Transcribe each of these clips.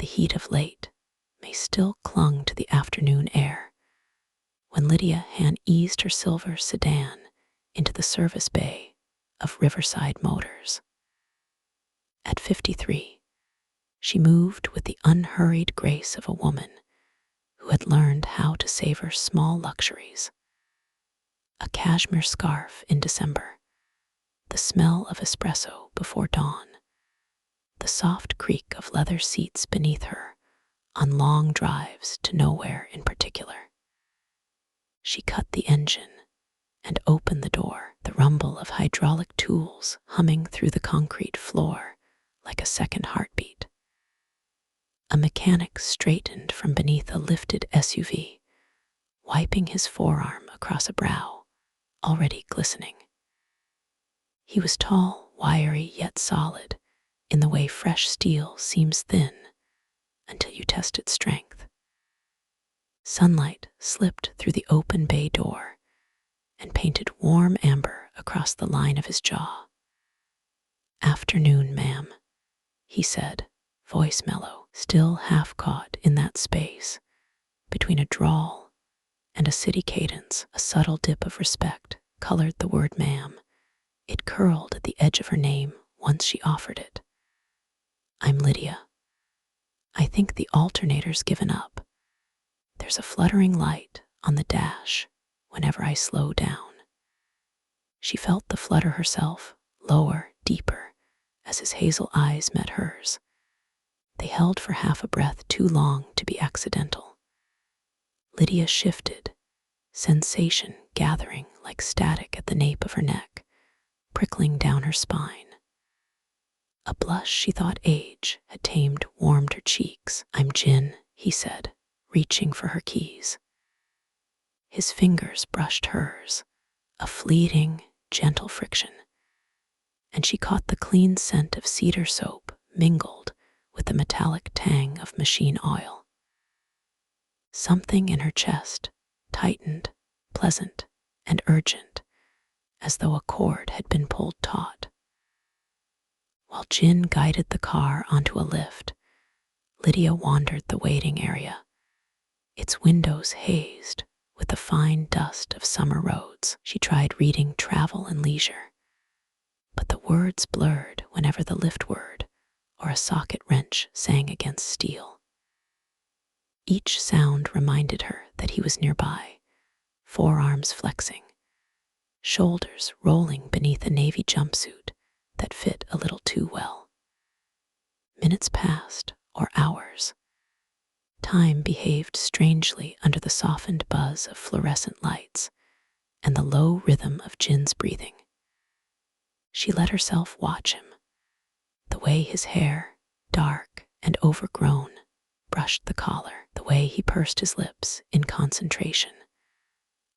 the heat of late may still clung to the afternoon air when Lydia hand eased her silver sedan into the service bay of Riverside Motors. At 53, she moved with the unhurried grace of a woman who had learned how to savor small luxuries. A cashmere scarf in December, the smell of espresso before dawn, the soft creak of leather seats beneath her on long drives to nowhere in particular. She cut the engine and opened the door, the rumble of hydraulic tools humming through the concrete floor like a second heartbeat. A mechanic straightened from beneath a lifted SUV, wiping his forearm across a brow already glistening. He was tall, wiry, yet solid, in the way fresh steel seems thin until you test its strength. Sunlight slipped through the open bay door and painted warm amber across the line of his jaw. "Afternoon, ma'am," he said, voice mellow, still half caught in that space between a drawl and a city cadence. A subtle dip of respect colored the word ma'am. It curled at the edge of her name once she offered it. "I'm Lydia. I think the alternator's given up. There's a fluttering light on the dash whenever I slow down." She felt the flutter herself, lower, deeper, as his hazel eyes met hers. They held for half a breath too long to be accidental. Lydia shifted, sensation gathering like static at the nape of her neck, prickling down her spine. A blush she thought age had tamed warmed her cheeks. "I'm Jin," he said, reaching for her keys. His fingers brushed hers, a fleeting, gentle friction, and she caught the clean scent of cedar soap mingled with the metallic tang of machine oil. Something in her chest tightened, pleasant and urgent, as though a cord had been pulled taut. While Jin guided the car onto a lift, Lydia wandered the waiting area, its windows hazed with the fine dust of summer roads. She tried reading Travel and Leisure, but the words blurred whenever the lift word or a socket wrench sang against steel. Each sound reminded her that he was nearby, forearms flexing, shoulders rolling beneath a navy jumpsuit that fit a little too well. Minutes passed, or hours. Time behaved strangely under the softened buzz of fluorescent lights and the low rhythm of Jin's breathing. She let herself watch him, the way his hair, dark and overgrown, brushed the collar, the way he pursed his lips in concentration,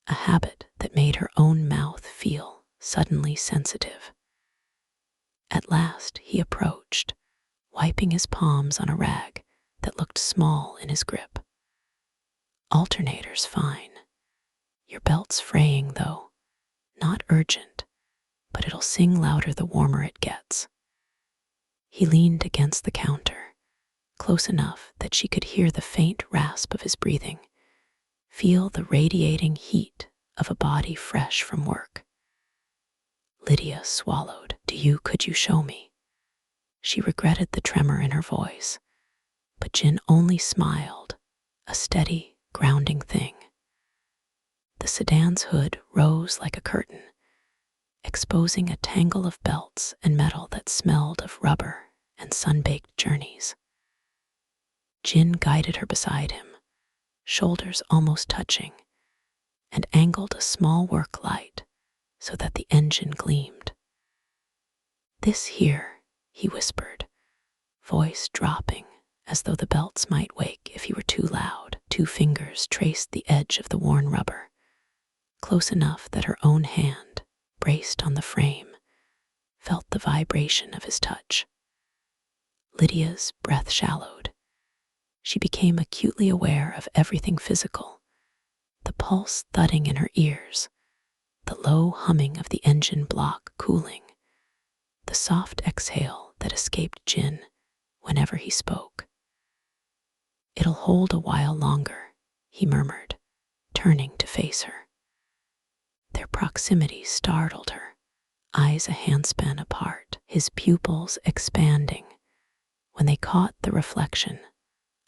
a habit that made her own mouth feel suddenly sensitive. At last he approached, wiping his palms on a rag that looked small in his grip. "Alternator's fine. Your belt's fraying, though. Not urgent, but it'll sing louder the warmer it gets." He leaned against the counter, close enough that she could hear the faint rasp of his breathing, feel the radiating heat of a body fresh from work. Lydia swallowed. Could you show me?" She regretted the tremor in her voice, but Jin only smiled, a steady, grounding thing. The sedan's hood rose like a curtain, exposing a tangle of belts and metal that smelled of rubber and sun-baked journeys. Jin guided her beside him, shoulders almost touching, and angled a small work light so that the engine gleamed. "This here," he whispered, voice dropping as though the belts might wake if he were too loud. 2 fingers traced the edge of the worn rubber, close enough that her own hand, braced on the frame, felt the vibration of his touch. Lydia's breath shallowed. She became acutely aware of everything physical, the pulse thudding in her ears, the low humming of the engine block cooling, the soft exhale that escaped Jin whenever he spoke. It'll hold a while longer, he murmured, turning to face her. Their proximity startled her, eyes a handspan apart, his pupils expanding. When they caught the reflection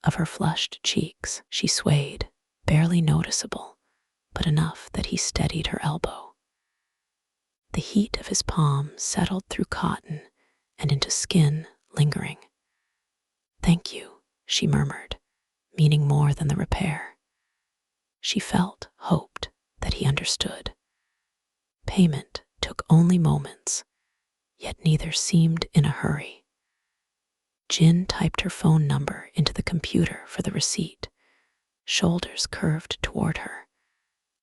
of her flushed cheeks, she swayed, barely noticeable, but enough that he steadied her elbow. The heat of his palm settled through cotton and into skin, lingering. "Thank you," she murmured, meaning more than the repair. She hoped that he understood. Payment took only moments, yet neither seemed in a hurry. Jin typed her phone number into the computer for the receipt, shoulders curved toward her,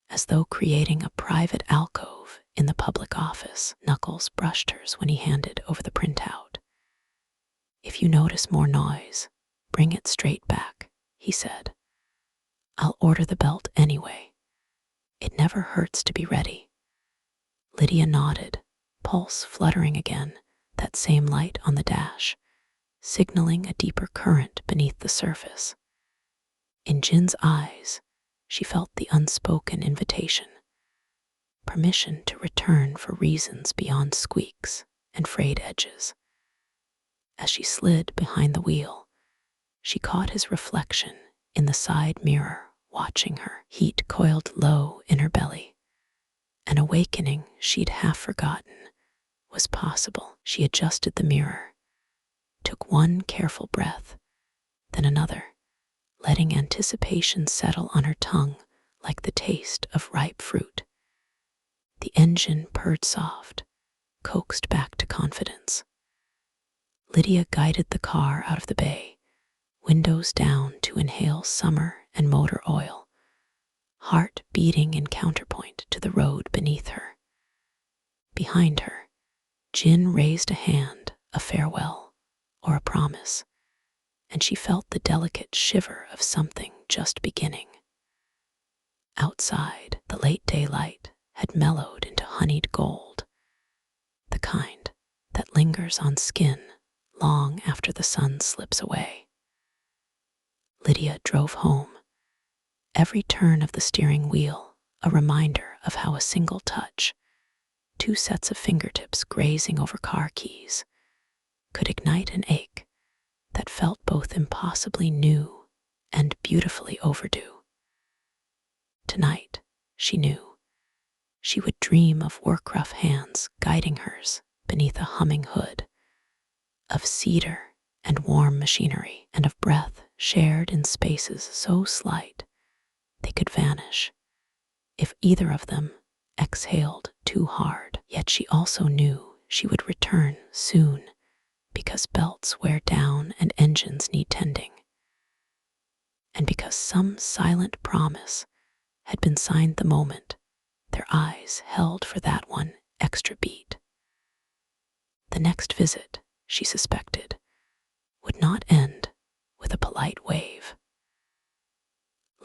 as though creating a private alcove in the public office. Knuckles brushed hers when he handed over the printout. "If you notice more noise, bring it straight back," he said. "I'll order the belt anyway. It never hurts to be ready." Lydia nodded, pulse fluttering again, that same light on the dash, signaling a deeper current beneath the surface. In Jin's eyes, she felt the unspoken invitation, permission to return for reasons beyond squeaks and frayed edges. As she slid behind the wheel, she caught his reflection in the side mirror, watching her, heat coiled low in her belly. An awakening she'd half forgotten was possible. She adjusted the mirror, took one careful breath, then another, letting anticipation settle on her tongue like the taste of ripe fruit. The engine purred soft, coaxed back to confidence. Lydia guided the car out of the bay, windows down to inhale summer and motor oil, heart beating in counterpoint to the road beneath her. Behind her, Jin raised a hand, a farewell or a promise, and she felt the delicate shiver of something just beginning. Outside, the late daylight had mellowed into honeyed gold, the kind that lingers on skin long after the sun slips away. Lydia drove home, every turn of the steering wheel a reminder of how a single touch, two sets of fingertips grazing over car keys, could ignite an ache that felt both impossibly new and beautifully overdue. Tonight, she knew, she would dream of work-rough hands guiding hers beneath a humming hood, of cedar and warm machinery, and of breath shared in spaces so slight they could vanish if either of them exhaled too hard. Yet she also knew she would return soon, because belts wear down and engines need tending, and because some silent promise had been signed the moment their eyes held for that one extra beat. The next visit, she suspected, would not end with a polite wave.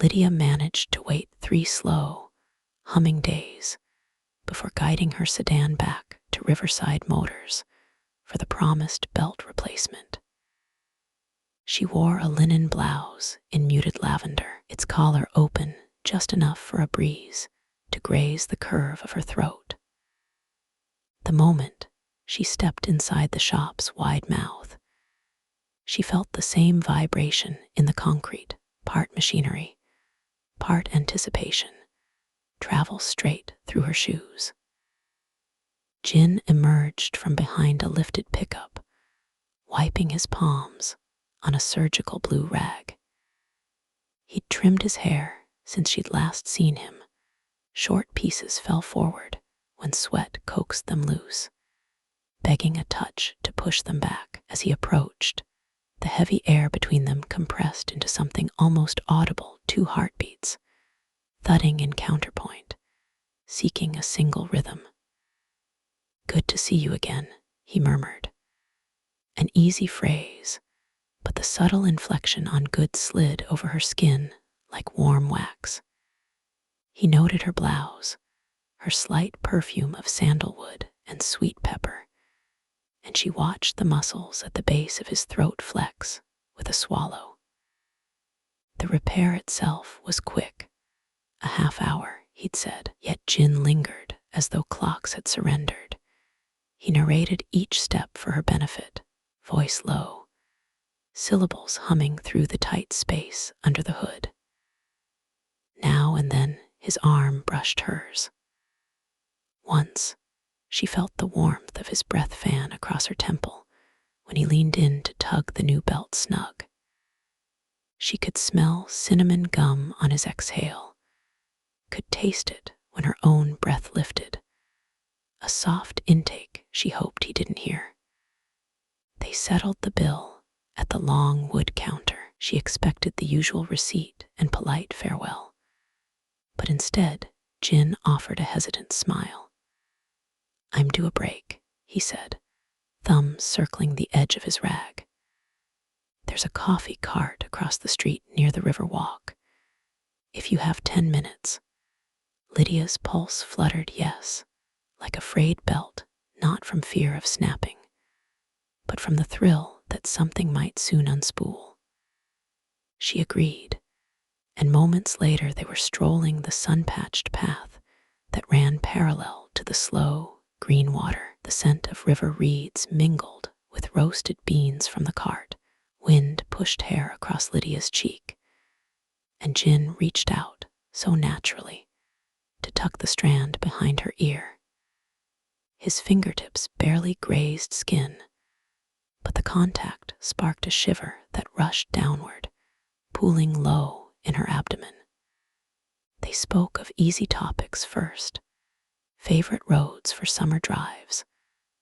Lydia managed to wait 3 slow, humming days before guiding her sedan back to Riverside Motors for the promised belt replacement. She wore a linen blouse in muted lavender, its collar open just enough for a breeze to graze the curve of her throat. The moment she stepped inside the shop's wide mouth, she felt the same vibration in the concrete, part machinery, part anticipation, travel straight through her shoes. Jin emerged from behind a lifted pickup, wiping his palms on a surgical blue rag. He'd trimmed his hair since she'd last seen him. Short pieces fell forward when sweat coaxed them loose, begging a touch to push them back. As he approached, the heavy air between them compressed into something almost audible, 2 heartbeats, thudding in counterpoint, seeking a single rhythm. "Good to see you again," he murmured. An easy phrase, but the subtle inflection on good slid over her skin like warm wax. He noted her blouse, her slight perfume of sandalwood and sweet pepper, and she watched the muscles at the base of his throat flex with a swallow. The repair itself was quick. A half hour, he'd said, yet Jin lingered as though clocks had surrendered. He narrated each step for her benefit, voice low, syllables humming through the tight space under the hood. Now and then his arm brushed hers. Once, she felt the warmth of his breath fan across her temple when he leaned in to tug the new belt snug. She could smell cinnamon gum on his exhale, could taste it when her own breath lifted, a soft intake she hoped he didn't hear. They settled the bill at the long wood counter. She expected the usual receipt and polite farewell, but instead, Jin offered a hesitant smile. "I'm due a break," he said, thumbs circling the edge of his rag. "There's a coffee cart across the street near the river walk. If you have 10 minutes. Lydia's pulse fluttered yes, like a frayed belt, not from fear of snapping, but from the thrill that something might soon unspool. She agreed, and moments later they were strolling the sun-patched path that ran parallel to the slow, green water. The scent of river reeds mingled with roasted beans from the cart. Wind pushed hair across Lydia's cheek, and Jin reached out so naturally to tuck the strand behind her ear. His fingertips barely grazed skin, but the contact sparked a shiver that rushed downward, pooling low in her abdomen. They spoke of easy topics first, favorite roads for summer drives,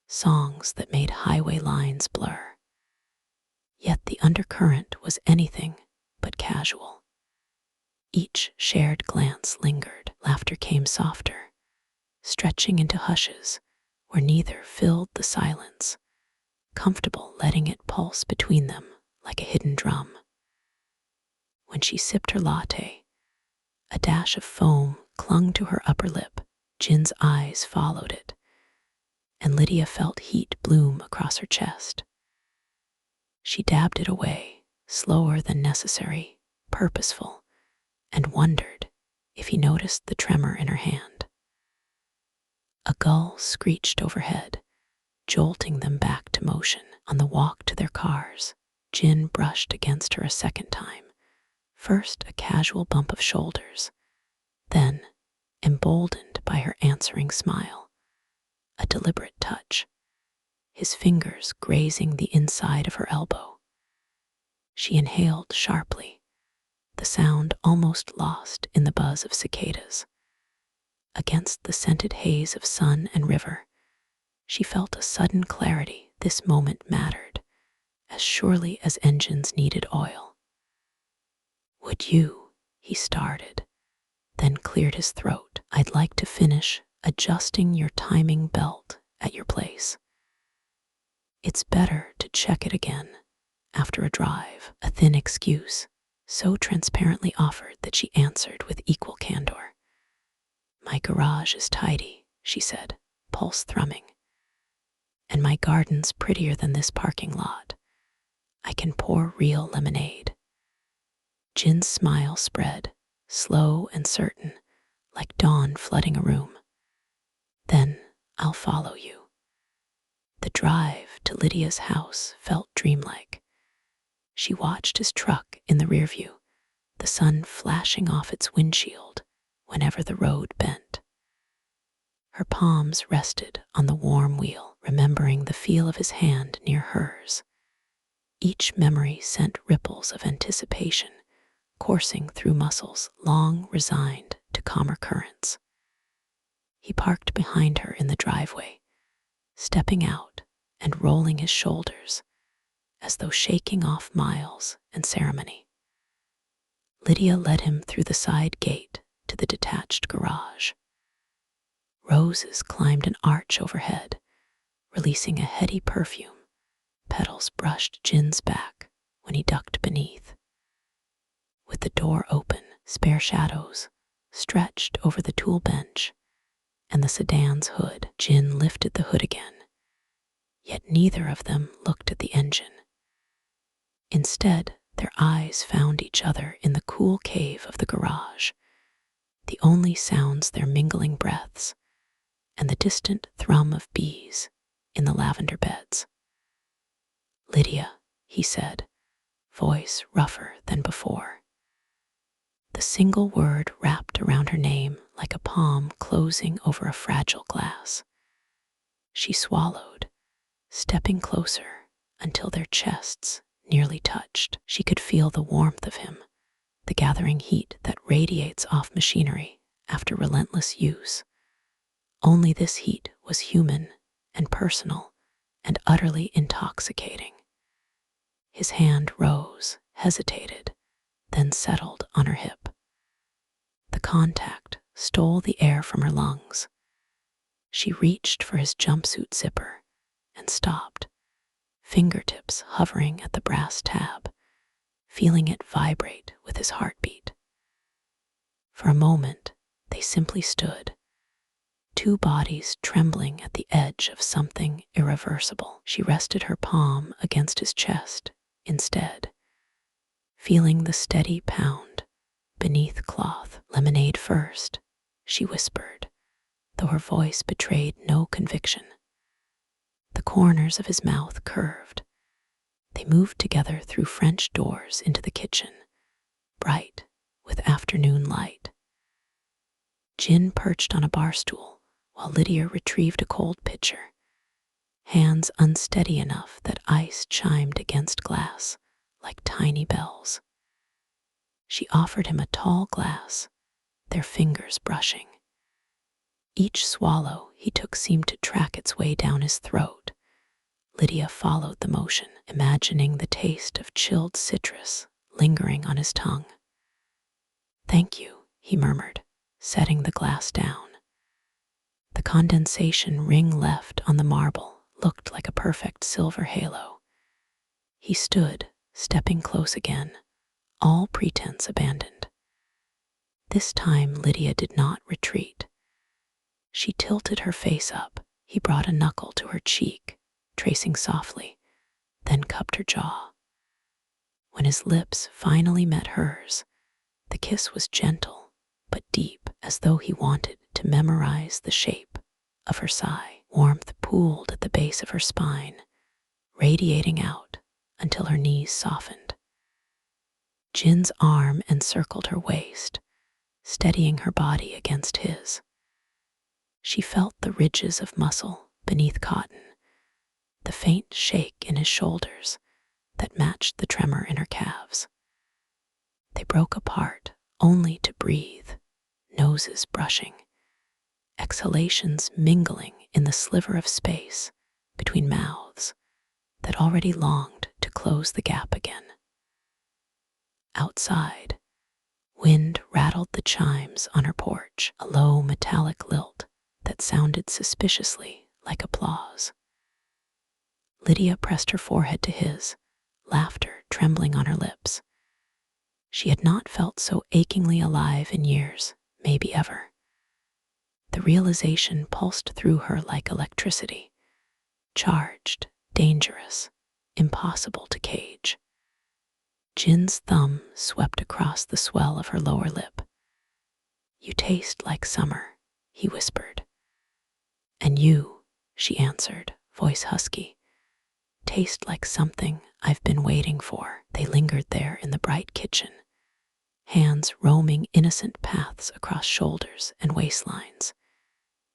songs that made highway lines blur. Yet the undercurrent was anything but casual. Each shared glance lingered. Laughter came softer, stretching into hushes where neither filled the silence, comfortable letting it pulse between them like a hidden drum. When she sipped her latte, a dash of foam clung to her upper lip. Jin's eyes followed it, and Lydia felt heat bloom across her chest. She dabbed it away, slower than necessary, purposeful, and wondered if he noticed the tremor in her hand. A gull screeched overhead, jolting them back to motion. On the walk to their cars, Jin brushed against her a second time, first a casual bump of shoulders, then, emboldened by her answering smile, a deliberate touch, his fingers grazing the inside of her elbow. She inhaled sharply, the sound almost lost in the buzz of cicadas. Against the scented haze of sun and river, she felt a sudden clarity. This moment mattered, as surely as engines needed oil. "Would you?" he started, then cleared his throat. "I'd like to finish adjusting your timing belt at your place. It's better to check it again after a drive." A thin excuse, so transparently offered that she answered with equal candor. "My garage is tidy," she said, pulse thrumming. "And my garden's prettier than this parking lot. I can pour real lemonade." Jin's smile spread, slow and certain, like dawn flooding a room. "Then I'll follow you." The drive to Lydia's house felt dreamlike. She watched his truck in the rear view, the sun flashing off its windshield whenever the road bent. Her palms rested on the warm wheel, remembering the feel of his hand near hers. Each memory sent ripples of anticipation coursing through muscles long resigned to calmer currents. He parked behind her in the driveway, stepping out and rolling his shoulders as though shaking off miles and ceremony. Lydia led him through the side gate to the detached garage. Roses climbed an arch overhead, releasing a heady perfume. Petals brushed Jin's back when he ducked beneath. With the door open, spare shadows stretched over the tool bench and the sedan's hood. Jin lifted the hood again, yet neither of them looked at the engine. Instead, their eyes found each other in the cool cool cave of the garage, the only sounds their mingling breaths and the distant thrum of bees in the lavender beds. "Lydia," he said, voice rougher than before. The single word wrapped around her name like a palm closing over a fragile glass. She swallowed, stepping closer until their chests nearly touched. She could feel the warmth of him, the gathering heat that radiates off machinery after relentless use. Only this heat was human and personal and utterly intoxicating. His hand rose, hesitated, then settled on her hip. The contact stole the air from her lungs. She reached for his jumpsuit zipper and stopped, fingertips hovering at the brass tab, feeling it vibrate with his heartbeat. For a moment, they simply stood, two bodies trembling at the edge of something irreversible. She rested her palm against his chest instead, feeling the steady pound beneath cloth. "Lemonade first," she whispered, though her voice betrayed no conviction. The corners of his mouth curved. They moved together through French doors into the kitchen, bright with afternoon light. Jin perched on a bar stool while Lydia retrieved a cold pitcher, hands unsteady enough that ice chimed against glass like tiny bells. She offered him a tall glass, their fingers brushing. Each swallow he took seemed to track its way down his throat. Lydia followed the motion, imagining the taste of chilled citrus lingering on his tongue. "Thank you," he murmured, setting the glass down. The condensation ring left on the marble looked like a perfect silver halo. He stood, stepping close again, all pretense abandoned. This time Lydia did not retreat. She tilted her face up. He brought a knuckle to her cheek, tracing softly, then cupped her jaw. When his lips finally met hers, the kiss was gentle but deep, as though he wanted to memorize the shape of her sigh. Warmth pooled at the base of her spine, radiating out until her knees softened. Jin's arm encircled her waist, steadying her body against his. She felt the ridges of muscle beneath cotton, the faint shake in his shoulders that matched the tremor in her calves. They broke apart only to breathe, noses brushing, exhalations mingling in the sliver of space between mouths that already longed to close the gap again. Outside, wind rattled the chimes on her porch, a low metallic lilt that sounded suspiciously like applause. Lydia pressed her forehead to his, laughter trembling on her lips. She had not felt so achingly alive in years, maybe ever. The realization pulsed through her like electricity, charged, dangerous, impossible to cage. Jin's thumb swept across the swell of her lower lip. "You taste like summer," he whispered. "And you," she answered, voice husky, "taste like something I've been waiting for." They lingered there in the bright kitchen, hands roaming innocent paths across shoulders and waistlines.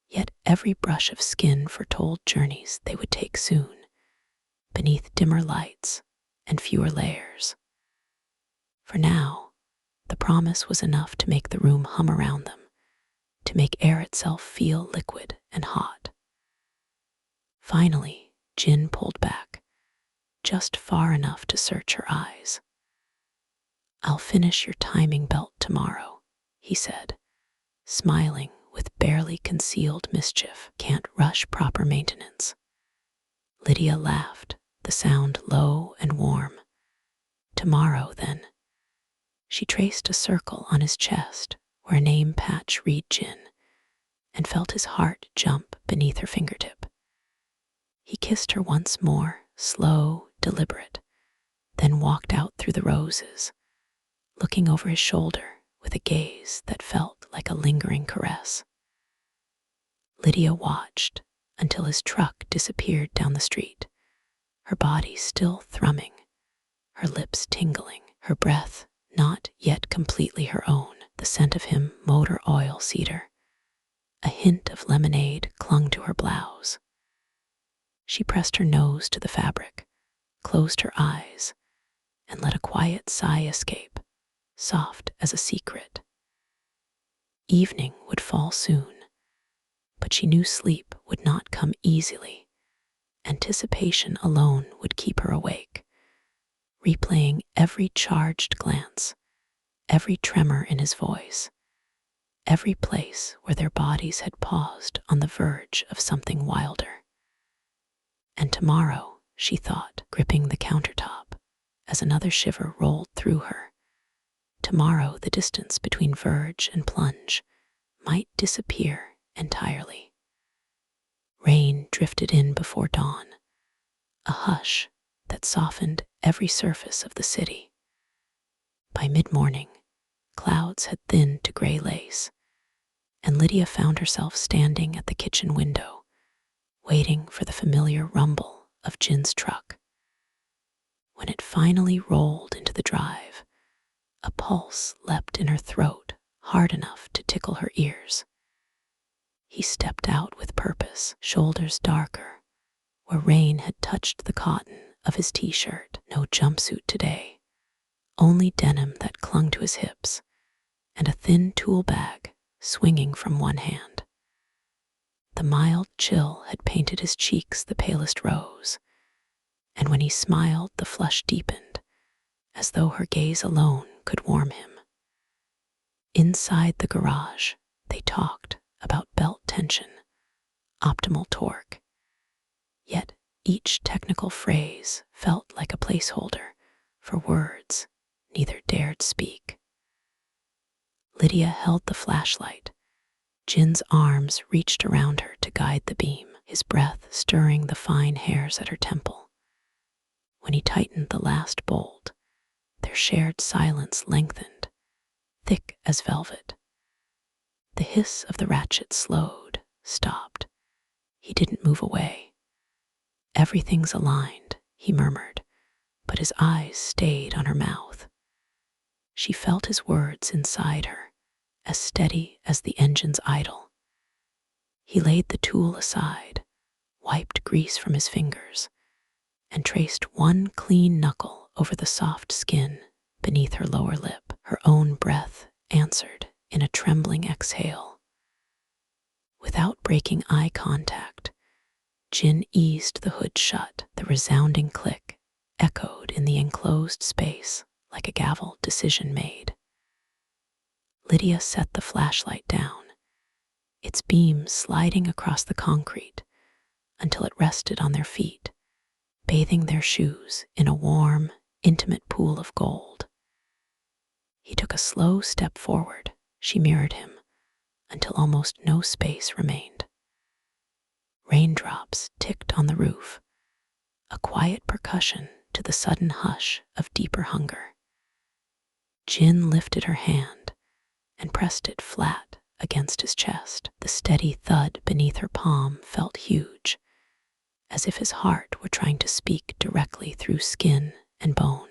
Yet every brush of skin foretold journeys they would take soon, beneath dimmer lights and fewer layers. For now, the promise was enough to make the room hum around them, to make air itself feel liquid and hot. Finally, Jin pulled back, just far enough to search her eyes. "I'll finish your timing belt tomorrow," he said, smiling with barely concealed mischief. "Can't rush proper maintenance." Lydia laughed, the sound low and warm. "Tomorrow, then." She traced a circle on his chest where a name patch read Jin, and felt his heart jump beneath her fingertip. He kissed her once more, slow, deliberate, then walked out through the roses, looking over his shoulder with a gaze that felt like a lingering caress. Lydia watched until his truck disappeared down the street, her body still thrumming, her lips tingling, her breath not yet completely her own, the scent of him motor oil cedar. A hint of lemonade clung to her blouse. She pressed her nose to the fabric, closed her eyes, and let a quiet sigh escape, soft as a secret. Evening would fall soon, but she knew sleep would not come easily. Anticipation alone would keep her awake, replaying every charged glance, every tremor in his voice, every place where their bodies had paused on the verge of something wilder. And tomorrow, she thought, gripping the countertop, as another shiver rolled through her, tomorrow the distance between verge and plunge might disappear entirely. Rain drifted in before dawn, a hush that softened every surface of the city. By mid-morning, clouds had thinned to gray lace, and Lydia found herself standing at the kitchen window, waiting for the familiar rumble of Jin's truck. When it finally rolled into the drive, a pulse leapt in her throat, hard enough to tickle her ears. He stepped out with purpose, shoulders darker, where rain had touched the cotton of his t-shirt. No jumpsuit today, only denim that clung to his hips, and a thin tool bag swinging from one hand. The mild chill had painted his cheeks the palest rose, and when he smiled the flush deepened, as though her gaze alone could warm him. Inside the garage, they talked about belt tension, optimal torque. Yet each technical phrase felt like a placeholder for words neither dared speak. Lydia held the flashlight. Jin's arms reached around her to guide the beam, his breath stirring the fine hairs at her temple. When he tightened the last bolt, their shared silence lengthened, thick as velvet. The hiss of the ratchet slowed, stopped. He didn't move away. "Everything's aligned," he murmured, but his eyes stayed on her mouth. She felt his words inside her, as steady as the engine's idle. He laid the tool aside, wiped grease from his fingers, and traced one clean knuckle over the soft skin beneath her lower lip. Her own breath answered in a trembling exhale. Without breaking eye contact, Jin eased the hood shut. The resounding click echoed in the enclosed space like a gavel decision made. Lydia set the flashlight down, its beam sliding across the concrete until it rested on their feet, bathing their shoes in a warm, intimate pool of gold. He took a slow step forward. She mirrored him until almost no space remained. Raindrops ticked on the roof, a quiet percussion to the sudden hush of deeper hunger. Jin lifted her hand and pressed it flat against his chest. The steady thud beneath her palm felt huge, as if his heart were trying to speak directly through skin and bone.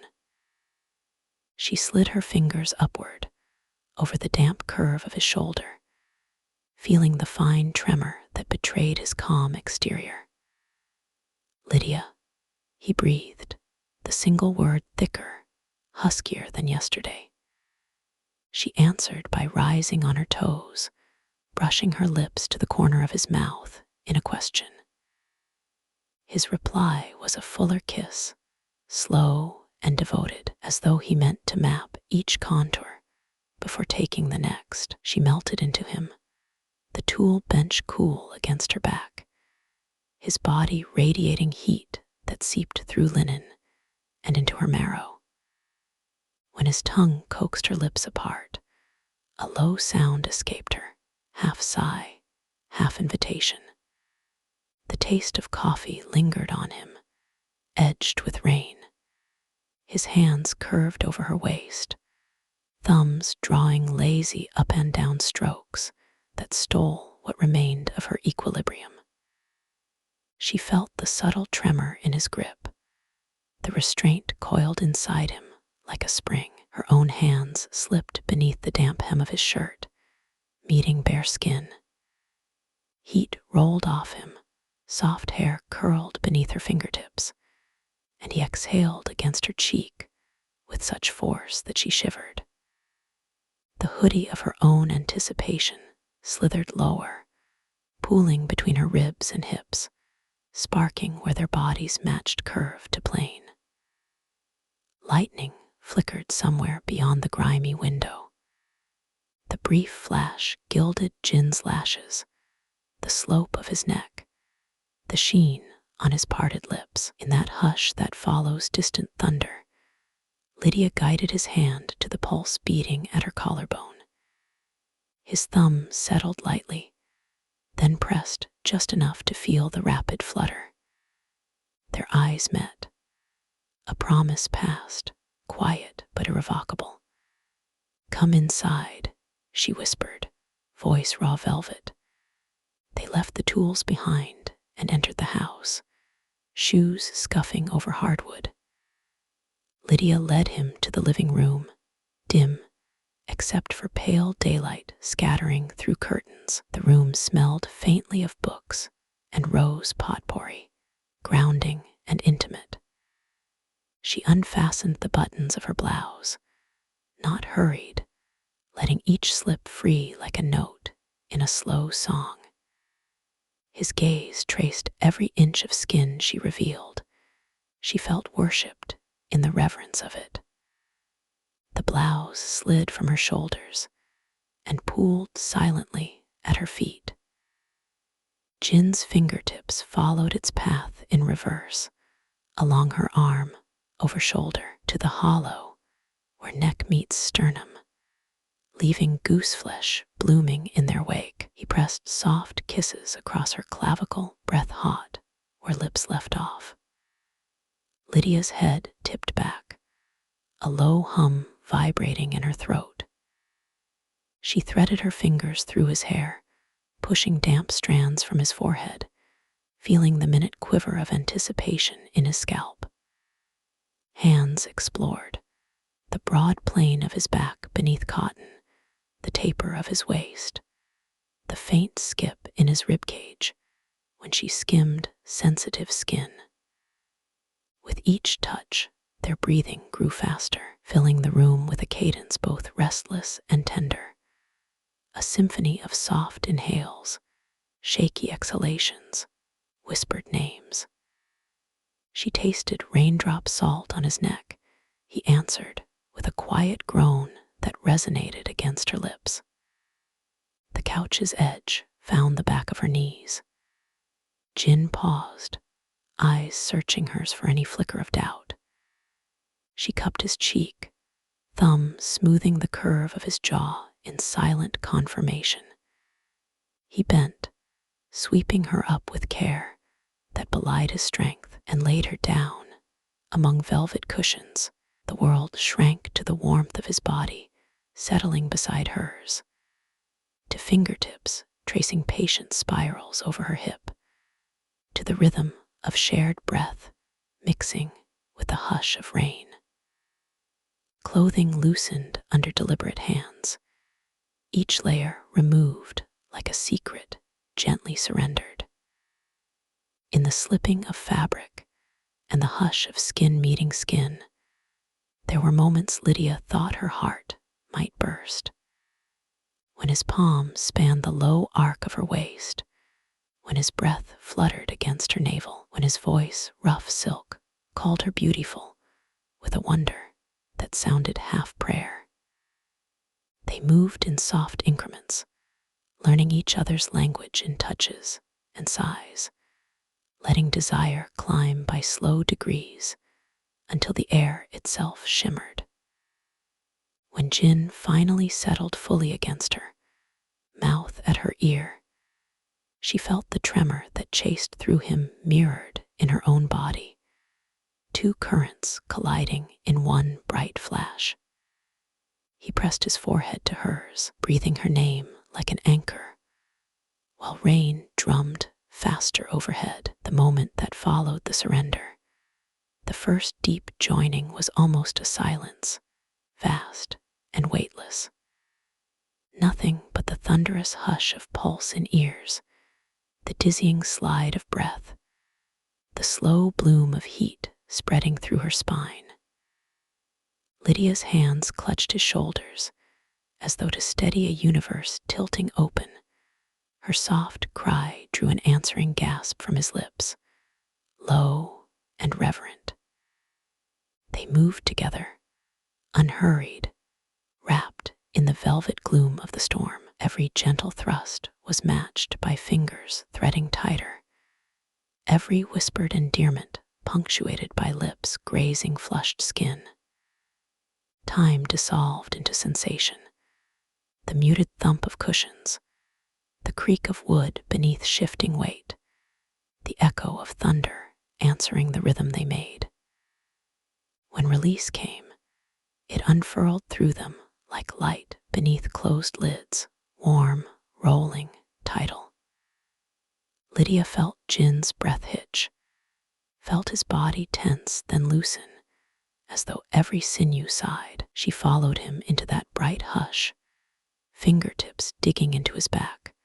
She slid her fingers upward, over the damp curve of his shoulder, feeling the fine tremor that betrayed his calm exterior. "Lydia," he breathed, the single word thicker, huskier than yesterday. She answered by rising on her toes, brushing her lips to the corner of his mouth in a question. His reply was a fuller kiss, slow and devoted, as though he meant to map each contour before taking the next. She melted into him, the tool bench cool against her back, his body radiating heat that seeped through linen and into her marrow. When his tongue coaxed her lips apart, a low sound escaped her, half sigh, half invitation. The taste of coffee lingered on him, edged with rain. His hands curved over her waist, thumbs drawing lazy up and down strokes that stole what remained of her equilibrium. She felt the subtle tremor in his grip. The restraint coiled inside him like a spring. Her own hands slipped beneath the damp hem of his shirt, meeting bare skin. Heat rolled off him, soft hair curled beneath her fingertips, and he exhaled against her cheek with such force that she shivered. The hoodie of her own anticipation slithered lower, pooling between her ribs and hips, sparking where their bodies matched curve to plane. Lightning flickered somewhere beyond the grimy window. The brief flash gilded Jin's lashes, the slope of his neck, the sheen on his parted lips. In that hush that follows distant thunder, Lydia guided his hand to the pulse beating at her collarbone. His thumb settled lightly, then pressed just enough to feel the rapid flutter. Their eyes met. A promise passed, quiet but irrevocable. "Come inside," she whispered, voice raw velvet. They left the tools behind and entered the house, shoes scuffing over hardwood. Lydia led him to the living room, dim, except for pale daylight scattering through curtains. The room smelled faintly of books and rose potpourri, grounding and intimate. She unfastened the buttons of her blouse, not hurried, letting each slip free like a note in a slow song. His gaze traced every inch of skin she revealed. She felt worshipped in the reverence of it. The blouse slid from her shoulders and pooled silently at her feet. Jin's fingertips followed its path in reverse, along her arm, over shoulder, to the hollow where neck meets sternum, leaving goose flesh blooming in their wake. He pressed soft kisses across her clavicle, breath hot where lips left off. Lydia's head tipped back, a low hum vibrating in her throat. She threaded her fingers through his hair, pushing damp strands from his forehead, feeling the minute quiver of anticipation in his scalp. Hands explored the broad plane of his back beneath cotton, the taper of his waist, the faint skip in his ribcage when she skimmed sensitive skin. With each touch, their breathing grew faster, filling the room with a cadence both restless and tender, a symphony of soft inhales, shaky exhalations, whispered names. She tasted raindrop salt on his neck. He answered with a quiet groan that resonated against her lips. The couch's edge found the back of her knees. Jin paused, eyes searching hers for any flicker of doubt. She cupped his cheek, thumb smoothing the curve of his jaw in silent confirmation. He bent, sweeping her up with care that belied his strength, and laid her down among velvet cushions. The world shrank to the warmth of his body, settling beside hers, to fingertips tracing patient spirals over her hip, to the rhythm of shared breath mixing with the hush of rain. Clothing loosened under deliberate hands, each layer removed like a secret gently surrendered. In the slipping of fabric and the hush of skin meeting skin, there were moments Lydia thought her heart might burst. When his palm spanned the low arc of her waist, when his breath fluttered against her navel, when his voice, rough silk, called her beautiful with a wonder that sounded half prayer. They moved in soft increments, learning each other's language in touches and sighs, letting desire climb by slow degrees until the air itself shimmered. When Jin finally settled fully against her, mouth at her ear, she felt the tremor that chased through him mirrored in her own body, two currents colliding in one bright flash. He pressed his forehead to hers, breathing her name like an anchor, while rain drummed faster overhead. The moment that followed the surrender, the first deep joining, was almost a silence, vast and weightless. Nothing but the thunderous hush of pulse in ears, the dizzying slide of breath, the slow bloom of heat spreading through her spine. Lydia's hands clutched his shoulders, as though to steady a universe tilting open. Her soft cry drew an answering gasp from his lips, low and reverent. They moved together, unhurried, wrapped in the velvet gloom of the storm. Every gentle thrust was matched by fingers threading tighter, every whispered endearment punctuated by lips grazing flushed skin. Time dissolved into sensation, the muted thump of cushions, the creak of wood beneath shifting weight, the echo of thunder answering the rhythm they made. When release came, it unfurled through them like light beneath closed lids, warm, rolling, tidal. Lydia felt Jin's breath hitch, felt his body tense then loosen, as though every sinew sighed. She followed him into that bright hush, fingertips digging into his back,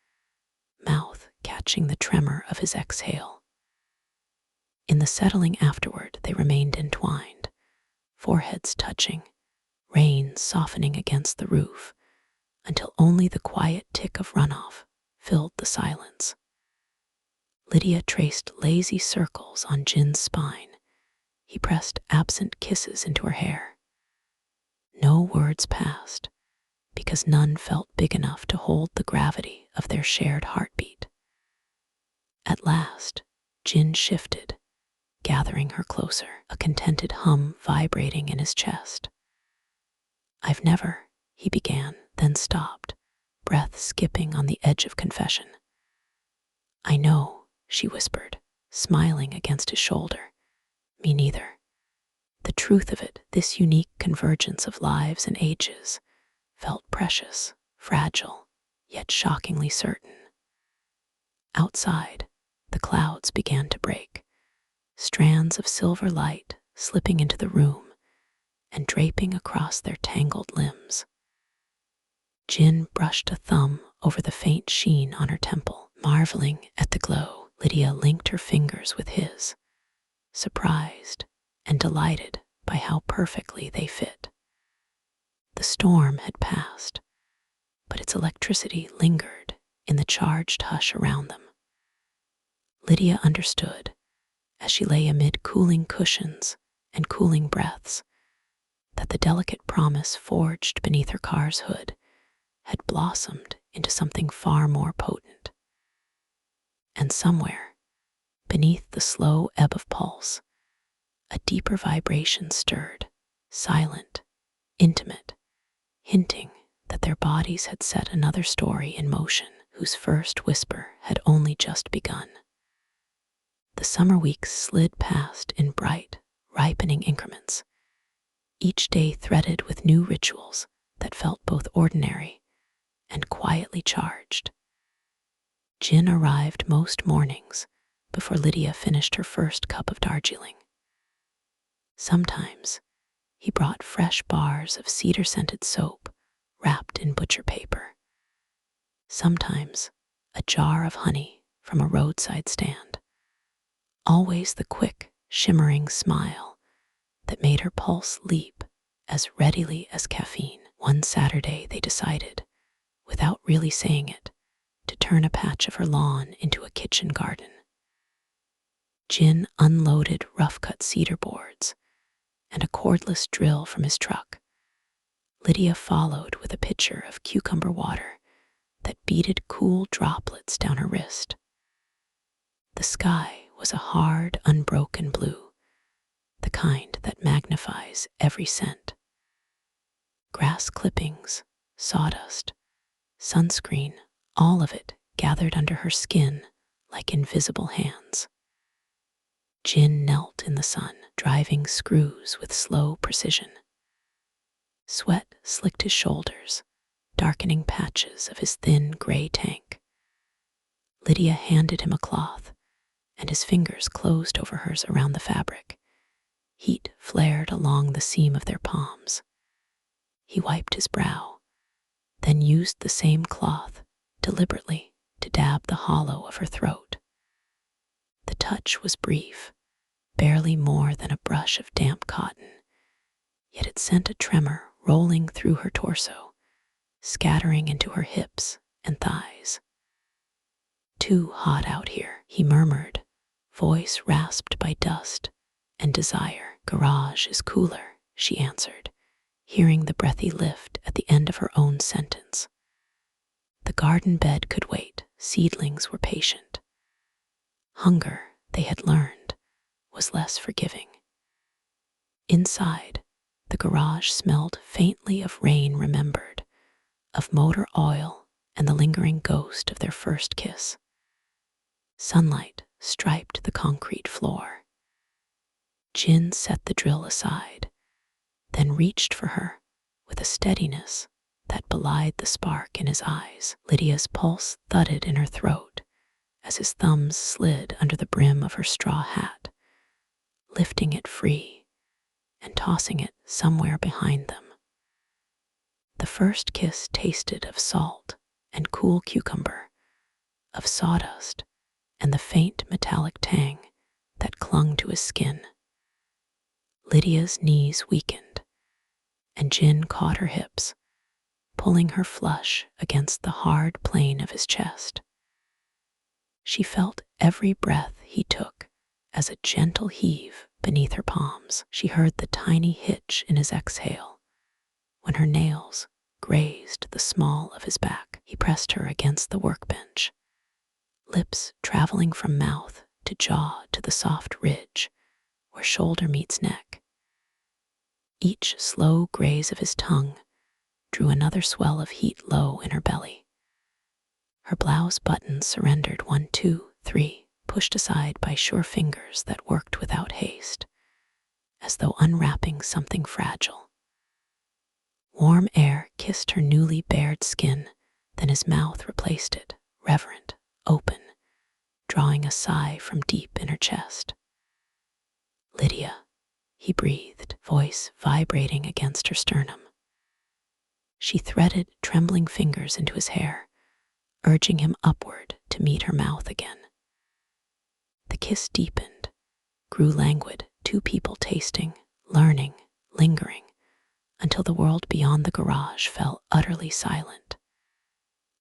mouth catching the tremor of his exhale. In the settling afterward, they remained entwined, foreheads touching, rain softening against the roof, until only the quiet tick of runoff filled the silence. Lydia traced lazy circles on Jin's spine. He pressed absent kisses into her hair. No words passed, because none felt big enough to hold the gravity of their shared heartbeat. At last, Jin shifted, gathering her closer, a contented hum vibrating in his chest. "I've never," he began, then stopped, breath skipping on the edge of confession. "I know," she whispered, smiling against his shoulder. "Me neither." The truth of it, this unique convergence of lives and ages, felt precious, fragile, yet shockingly certain. Outside, the clouds began to break, strands of silver light slipping into the room and draping across their tangled limbs. Jin brushed a thumb over the faint sheen on her temple, marveling at the glow. Lydia linked her fingers with his, surprised and delighted by how perfectly they fit. The storm had passed, but its electricity lingered in the charged hush around them. Lydia understood, as she lay amid cooling cushions and cooling breaths, that the delicate promise forged beneath her car's hood had blossomed into something far more potent. And somewhere, beneath the slow ebb of pulse, a deeper vibration stirred, silent, intimate, hinting that their bodies had set another story in motion whose first whisper had only just begun. The summer weeks slid past in bright, ripening increments, each day threaded with new rituals that felt both ordinary and quietly charged. Jin arrived most mornings before Lydia finished her first cup of Darjeeling. Sometimes he brought fresh bars of cedar-scented soap wrapped in butcher paper. Sometimes a jar of honey from a roadside stand. Always the quick, shimmering smile that made her pulse leap as readily as caffeine. One Saturday they decided, without really saying it, to turn a patch of her lawn into a kitchen garden. Jin unloaded rough-cut cedar boards and a cordless drill from his truck. Lydia followed with a pitcher of cucumber water that beaded cool droplets down her wrist. The sky was a hard, unbroken blue, the kind that magnifies every scent. Grass clippings, sawdust, sunscreen, all of it gathered under her skin like invisible hands. Jin knelt in the sun, driving screws with slow precision. Sweat slicked his shoulders, darkening patches of his thin gray tank. Lydia handed him a cloth, and his fingers closed over hers around the fabric. Heat flared along the seam of their palms. He wiped his brow, then used the same cloth deliberately to dab the hollow of her throat. The touch was brief, barely more than a brush of damp cotton, yet it sent a tremor rolling through her torso, scattering into her hips and thighs. "Too hot out here," he murmured, voice rasped by dust and desire. "Garage is cooler," she answered, hearing the breathy lift at the end of her own sentence. The garden bed could wait. Seedlings were patient. Hunger, they had learned, was less forgiving. Inside, the garage smelled faintly of rain remembered, of motor oil and the lingering ghost of their first kiss. Sunlight striped the concrete floor. Jin set the drill aside, then reached for her with a steadiness that belied the spark in his eyes. Lydia's pulse thudded in her throat as his thumbs slid under the brim of her straw hat, lifting it free and tossing it somewhere behind them. The first kiss tasted of salt and cool cucumber, of sawdust and the faint metallic tang that clung to his skin. Lydia's knees weakened, and Jin caught her hips, pulling her flush against the hard plane of his chest. She felt every breath he took as a gentle heave beneath her palms. She heard the tiny hitch in his exhale when her nails grazed the small of his back. He pressed her against the workbench, lips traveling from mouth to jaw to the soft ridge where shoulder meets neck. Each slow graze of his tongue drew another swell of heat low in her belly. Her blouse buttons surrendered 1, 2, 3, pushed aside by sure fingers that worked without haste, as though unwrapping something fragile. Warm air kissed her newly bared skin, then his mouth replaced it, reverent, open, drawing a sigh from deep in her chest. "Lydia," he breathed, voice vibrating against her sternum. She threaded trembling fingers into his hair, urging him upward to meet her mouth again. The kiss deepened, grew languid, two people tasting, learning, lingering, until the world beyond the garage fell utterly silent.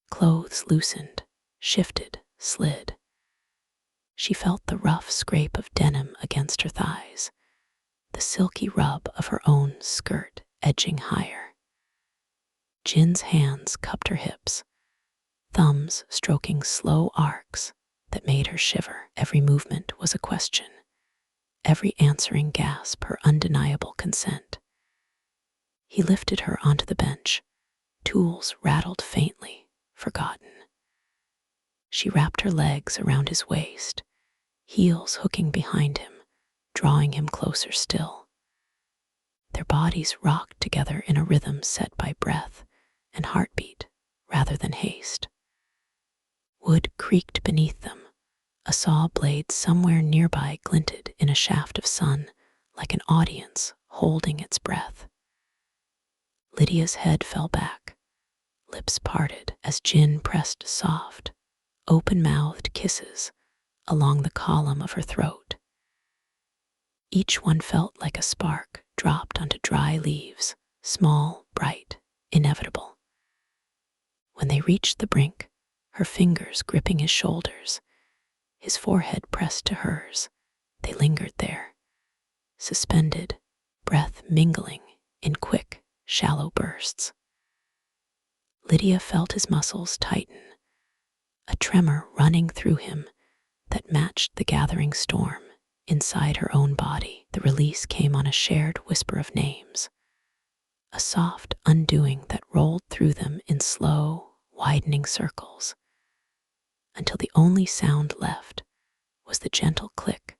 Clothes loosened, shifted, slid. She felt the rough scrape of denim against her thighs, the silky rub of her own skirt edging higher. Jin's hands cupped her hips, thumbs stroking slow arcs that made her shiver. Every movement was a question, every answering gasp her undeniable consent. He lifted her onto the bench, tools rattled faintly, forgotten. She wrapped her legs around his waist, heels hooking behind him, drawing him closer still. Their bodies rocked together in a rhythm set by breath and heartbeat rather than haste. Wood creaked beneath them. A saw blade somewhere nearby glinted in a shaft of sun like an audience holding its breath. Lydia's head fell back, lips parted as Jin pressed soft, open-mouthed kisses along the column of her throat. Each one felt like a spark dropped onto dry leaves, small, bright, inevitable. When they reached the brink, her fingers gripping his shoulders, his forehead pressed to hers, they lingered there, suspended, breath mingling in quick, shallow bursts. Lydia felt his muscles tighten, a tremor running through him that matched the gathering storm inside her own body. The release came on a shared whisper of names, a soft undoing that rolled through them in slow, widening circles, until the only sound left was the gentle click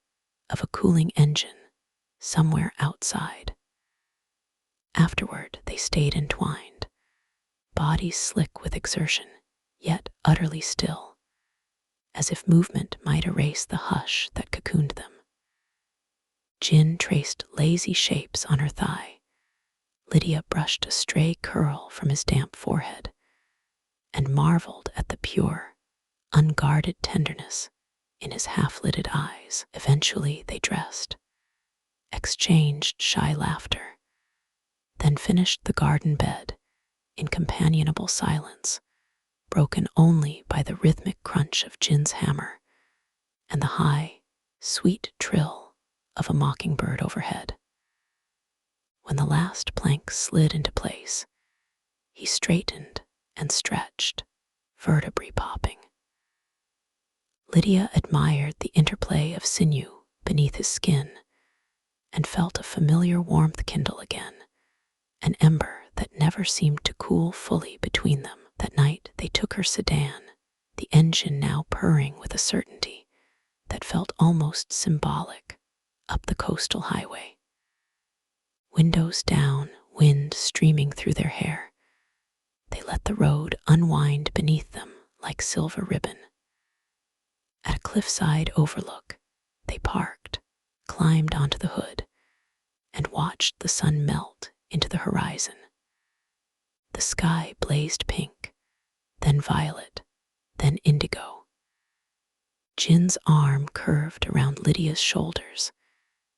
of a cooling engine somewhere outside. Afterward, they stayed entwined, bodies slick with exertion, yet utterly still, as if movement might erase the hush that cocooned them. Jin traced lazy shapes on her thigh. Lydia brushed a stray curl from his damp forehead and marveled at the pure, unguarded tenderness in his half-lidded eyes. Eventually they dressed, exchanged shy laughter, then finished the garden bed in companionable silence, broken only by the rhythmic crunch of Jin's hammer and the high, sweet trill of a mockingbird overhead. When the last plank slid into place, he straightened and stretched, vertebrae popping. Lydia admired the interplay of sinew beneath his skin and felt a familiar warmth kindle again, an ember that never seemed to cool fully between them. That night they took her sedan, the engine now purring with a certainty that felt almost symbolic, up the coastal highway. Windows down, wind streaming through their hair, they let the road unwind beneath them like silver ribbon. At a cliffside overlook, they parked, climbed onto the hood, and watched the sun melt into the horizon. The sky blazed pink, then violet, then indigo. Jin's arm curved around Lydia's shoulders.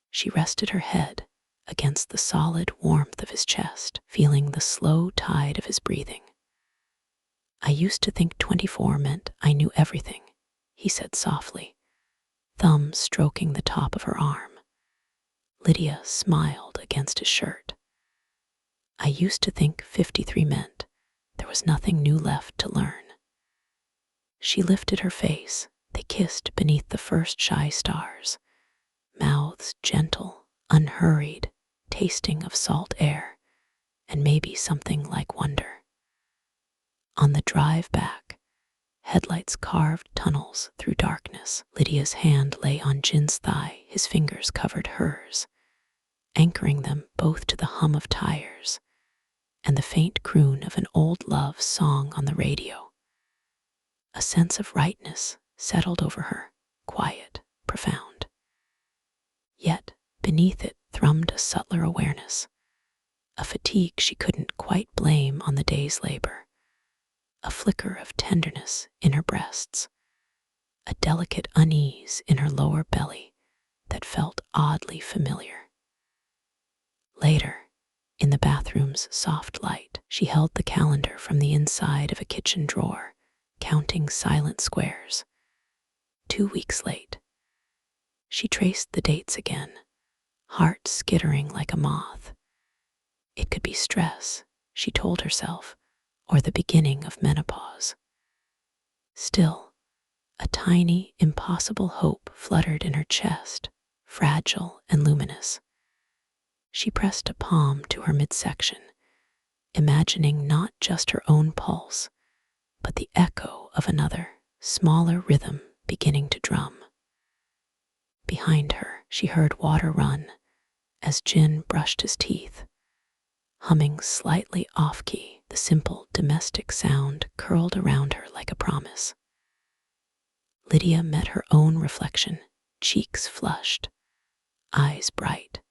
She rested her head against the solid warmth of his chest, feeling the slow tide of his breathing. I used to think 24 meant I knew everything, he said softly, thumb stroking the top of her arm. Lydia smiled against his shirt. I used to think 53 meant there was nothing new left to learn. She lifted her face. They kissed beneath the first shy stars, mouths gentle, unhurried, tasting of salt air, and maybe something like wonder. On the drive back, headlights carved tunnels through darkness. Lydia's hand lay on Jin's thigh, his fingers covered hers, anchoring them both to the hum of tires and the faint croon of an old love song on the radio. A sense of rightness settled over her, quiet, profound. Yet beneath it thrummed a subtler awareness, a fatigue she couldn't quite blame on the day's labor, a flicker of tenderness in her breasts, a delicate unease in her lower belly that felt oddly familiar. Later, in the bathroom's soft light, she held the calendar from the inside of a kitchen drawer, counting silent squares. 2 weeks late. She traced the dates again, heart skittering like a moth. It could be stress, she told herself, or the beginning of menopause. Still, a tiny, impossible hope fluttered in her chest, fragile and luminous. She pressed a palm to her midsection, imagining not just her own pulse, but the echo of another, smaller rhythm beginning to drum. Behind her, she heard water run as Jin brushed his teeth. Humming slightly off-key, the simple domestic sound curled around her like a promise. Lydia met her own reflection, cheeks flushed, eyes bright,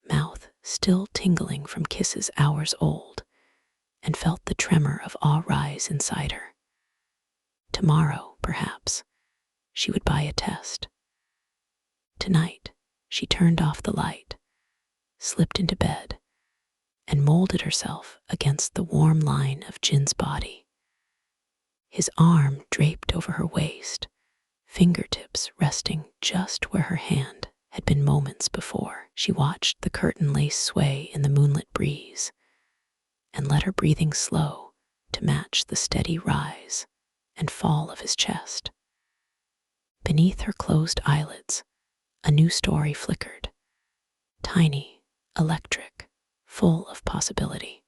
mouth still tingling from kisses hours old, and felt the tremor of awe rise inside her. Tomorrow, perhaps, she would buy a test. Tonight, she turned off the light, slipped into bed, and molded herself against the warm line of Jin's body. His arm draped over her waist, fingertips resting just where her hand had been moments before. She watched the curtain lace sway in the moonlit breeze and let her breathing slow to match the steady rise and fall of his chest. Beneath her closed eyelids, a new story flickered, tiny, electric, full of possibility.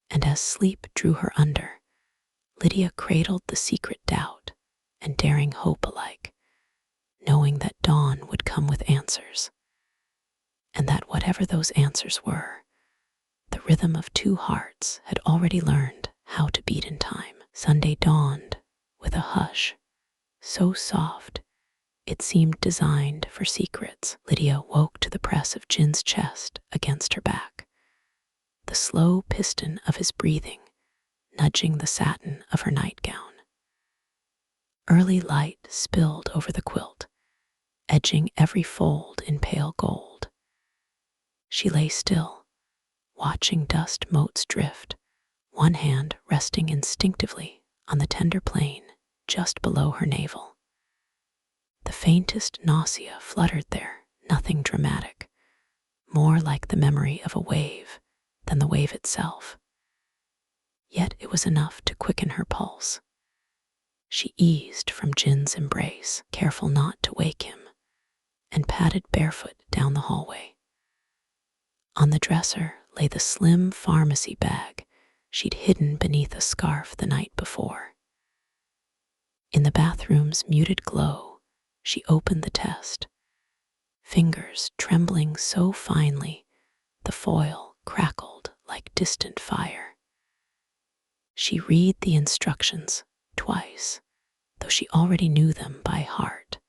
And as sleep drew her under, Lydia cradled the secret doubt and daring hope alike, knowing that dawn would come with answers, and that whatever those answers were, The rhythm of two hearts had already learned how to beat in time. Sunday dawned with a hush so soft it seemed designed for secrets. Lydia woke to the press of Jin's chest against her back, the slow piston of his breathing nudging the satin of her nightgown. Early light spilled over the quilt, edging every fold in pale gold. She lay still, watching dust motes drift, one hand resting instinctively on the tender plain just below her navel. The faintest nausea fluttered there, nothing dramatic, more like the memory of a wave than the wave itself. Yet it was enough to quicken her pulse. She eased from Jin's embrace, careful not to wake him, and padded barefoot down the hallway. On the dresser lay the slim pharmacy bag she'd hidden beneath a scarf the night before. In the bathroom's muted glow, she opened the test, fingers trembling so finely the foil crackled like distant fire. She read the instructions twice, though she already knew them by heart,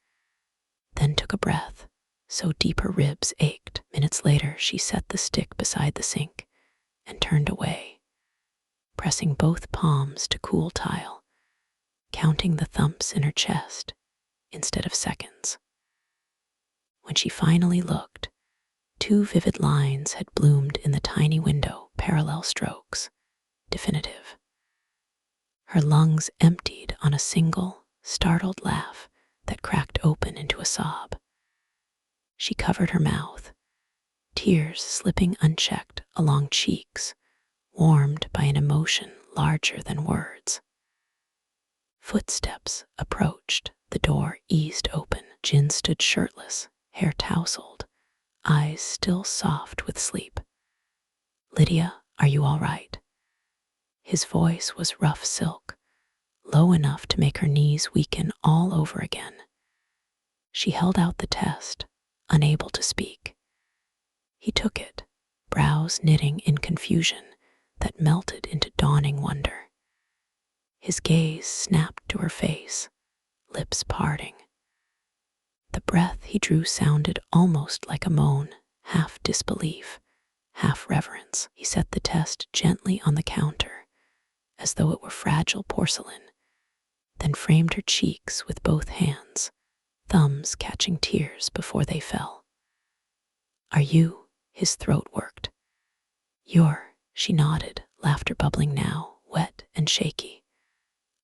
then took a breath so deep her ribs ached. Minutes later, she set the stick beside the sink and turned away, pressing both palms to cool tile, counting the thumps in her chest instead of seconds. When she finally looked, 2 vivid lines had bloomed in the tiny window, parallel strokes, definitive. Her lungs emptied on a single, startled laugh that cracked open into a sob. She covered her mouth, tears slipping unchecked along cheeks, warmed by an emotion larger than words. Footsteps approached, the door eased open. Jin stood shirtless, hair tousled, eyes still soft with sleep. "Lydia, are you all right?" His voice was rough silk, low enough to make her knees weaken all over again. She held out the test, unable to speak. He took it, brows knitting in confusion that melted into dawning wonder. His gaze snapped to her face, lips parting. The breath he drew sounded almost like a moan, half disbelief, half reverence. He set the test gently on the counter, as though it were fragile porcelain, then framed her cheeks with both hands, thumbs catching tears before they fell. "Are you?" His throat worked. "You're," she nodded, laughter bubbling now, wet and shaky.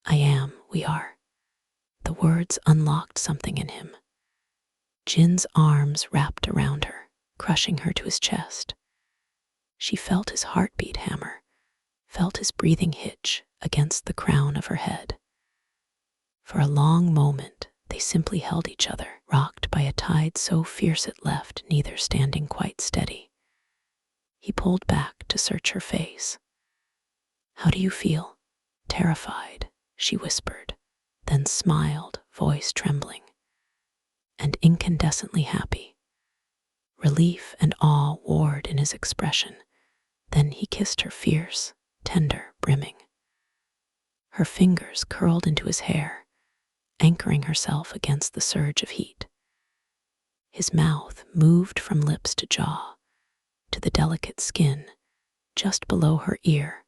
"I am, we are." The words unlocked something in him. Jin's arms wrapped around her, crushing her to his chest. She felt his heartbeat hammer, felt his breathing hitch against the crown of her head. For a long moment, they simply held each other, rocked by a tide so fierce it left neither standing quite steady. He pulled back to search her face. "How do you feel?" "Terrified," she whispered, then smiled, voice trembling. "And incandescently happy." Relief and awe warred in his expression. Then he kissed her fierce, tender, brimming. Her fingers curled into his hair, anchoring herself against the surge of heat. His mouth moved from lips to jaw, to the delicate skin just below her ear,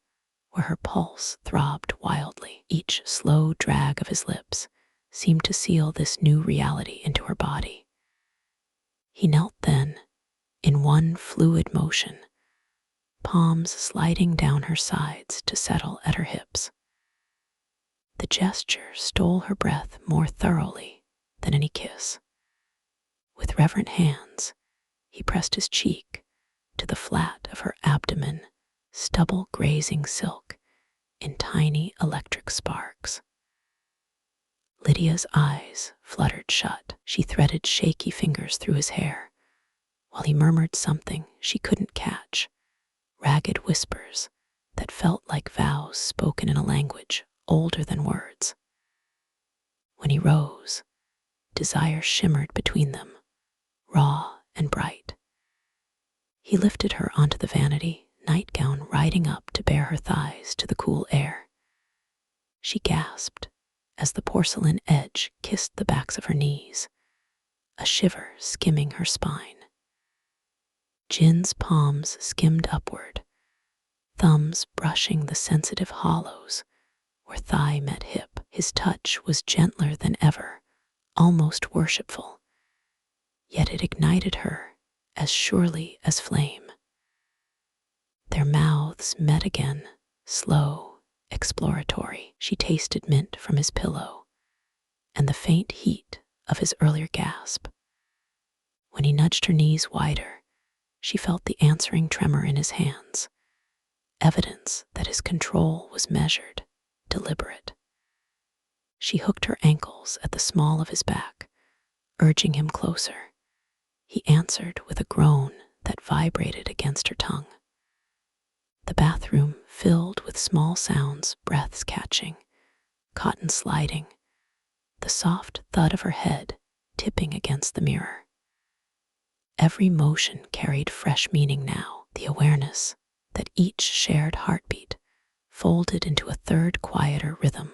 where her pulse throbbed wildly. Each slow drag of his lips seemed to seal this new reality into her body. He knelt then, in one fluid motion, palms sliding down her sides to settle at her hips. The gesture stole her breath more thoroughly than any kiss. With reverent hands, he pressed his cheek to the flat of her abdomen, stubble grazing silk in tiny electric sparks. Lydia's eyes fluttered shut. She threaded shaky fingers through his hair, while he murmured something she couldn't catch, ragged whispers that felt like vows spoken in a language older than words. When he rose, desire shimmered between them, raw and bright. He lifted her onto the vanity, nightgown riding up to bare her thighs to the cool air. She gasped as the porcelain edge kissed the backs of her knees, a shiver skimming her spine. Jin's palms skimmed upward, thumbs brushing the sensitive hollows where thigh met hip. His touch was gentler than ever, almost worshipful, yet it ignited her as surely as flame. Their mouths met again, slow, exploratory. She tasted mint from his pillow and the faint heat of his earlier gasp. When he nudged her knees wider, she felt the answering tremor in his hands, evidence that his control was measured, deliberate. She hooked her ankles at the small of his back, urging him closer. He answered with a groan that vibrated against her tongue. The bathroom filled with small sounds, breaths catching, cotton sliding, the soft thud of her head tipping against the mirror. Every motion carried fresh meaning now, the awareness that each shared heartbeat folded into a third quieter rhythm,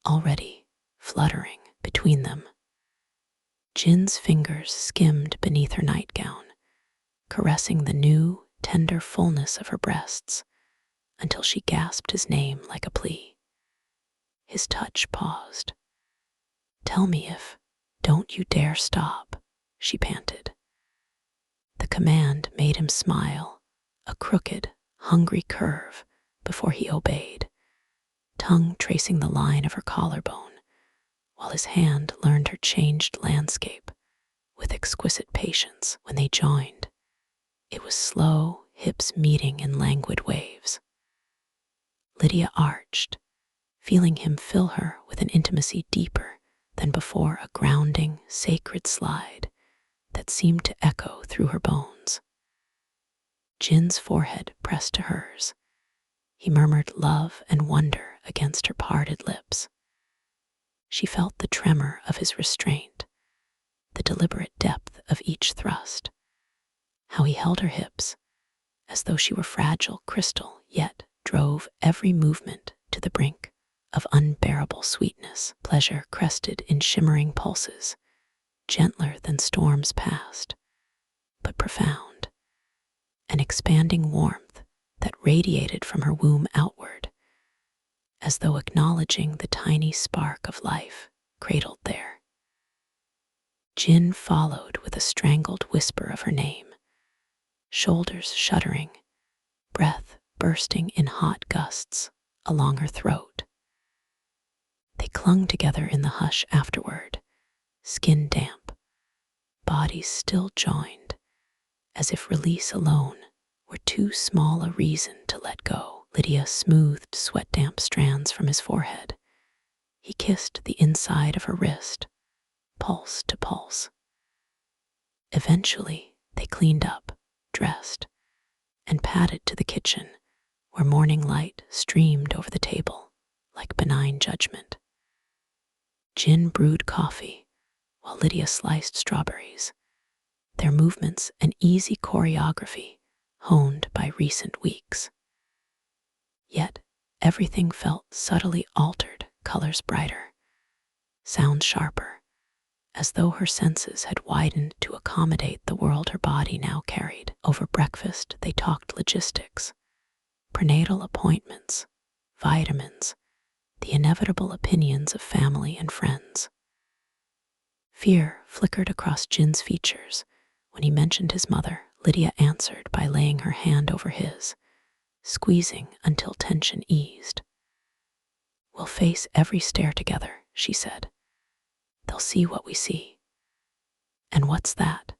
already fluttering between them. Jin's fingers skimmed beneath her nightgown, caressing the new, tender fullness of her breasts until she gasped his name like a plea. His touch paused. "Tell me if, don't you dare stop," she panted. The command made him smile, a crooked, hungry curve before he obeyed, tongue tracing the line of her collarbone, while his hand learned her changed landscape with exquisite patience. When they joined, it was slow, hips meeting in languid waves. Lydia arched, feeling him fill her with an intimacy deeper than before, a grounding, sacred slide that seemed to echo through her bones. Jin's forehead pressed to hers. He murmured love and wonder against her parted lips. She felt the tremor of his restraint, the deliberate depth of each thrust, how he held her hips as though she were fragile crystal, yet drove every movement to the brink of unbearable sweetness. Pleasure crested in shimmering pulses, gentler than storms past, but profound, an expanding warmth that radiated from her womb outward, as though acknowledging the tiny spark of life cradled there. Jin followed with a strangled whisper of her name, shoulders shuddering, breath bursting in hot gusts along her throat. They clung together in the hush afterward, skin damp, bodies still joined, as if release alone were too small a reason to let go. Lydia smoothed sweat-damp strands from his forehead. He kissed the inside of her wrist, pulse to pulse. Eventually, they cleaned up, dressed, and padded to the kitchen, where morning light streamed over the table like benign judgment. Jin brewed coffee, while Lydia sliced strawberries, their movements an easy choreography honed by recent weeks. Yet everything felt subtly altered, colors brighter, sounds sharper, as though her senses had widened to accommodate the world her body now carried. Over breakfast, they talked logistics, prenatal appointments, vitamins, the inevitable opinions of family and friends. Fear flickered across Jin's features when he mentioned his mother. Lydia answered by laying her hand over his, squeezing until tension eased. "We'll face every stare together," she said. "They'll see what we see." "And what's that?"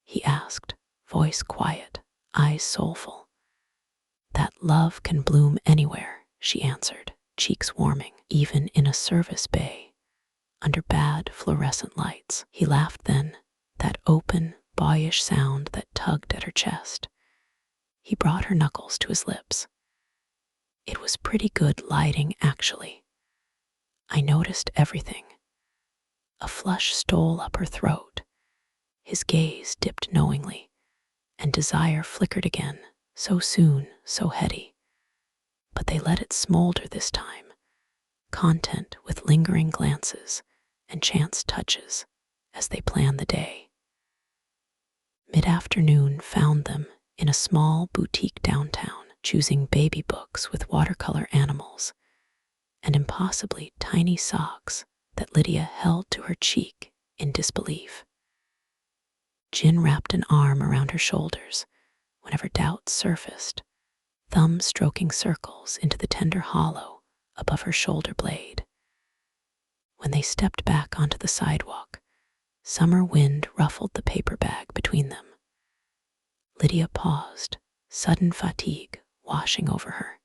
he asked, voice quiet, eyes soulful. "That love can bloom anywhere," she answered, cheeks warming, "even in a service bay, under bad fluorescent lights." He laughed then, that open, boyish sound that tugged at her chest. He brought her knuckles to his lips. "It was pretty good lighting, actually. I noticed everything." A flush stole up her throat. His gaze dipped knowingly, and desire flickered again, so soon, so heady. But they let it smolder this time, content with lingering glances and chance touches as they planned the day. Mid-afternoon found them in a small boutique downtown, choosing baby books with watercolor animals and impossibly tiny socks that Lydia held to her cheek in disbelief. Jin wrapped an arm around her shoulders whenever doubts surfaced, thumb stroking circles into the tender hollow above her shoulder blade. When they stepped back onto the sidewalk, summer wind ruffled the paper bag between them. Lydia paused, sudden fatigue washing over her.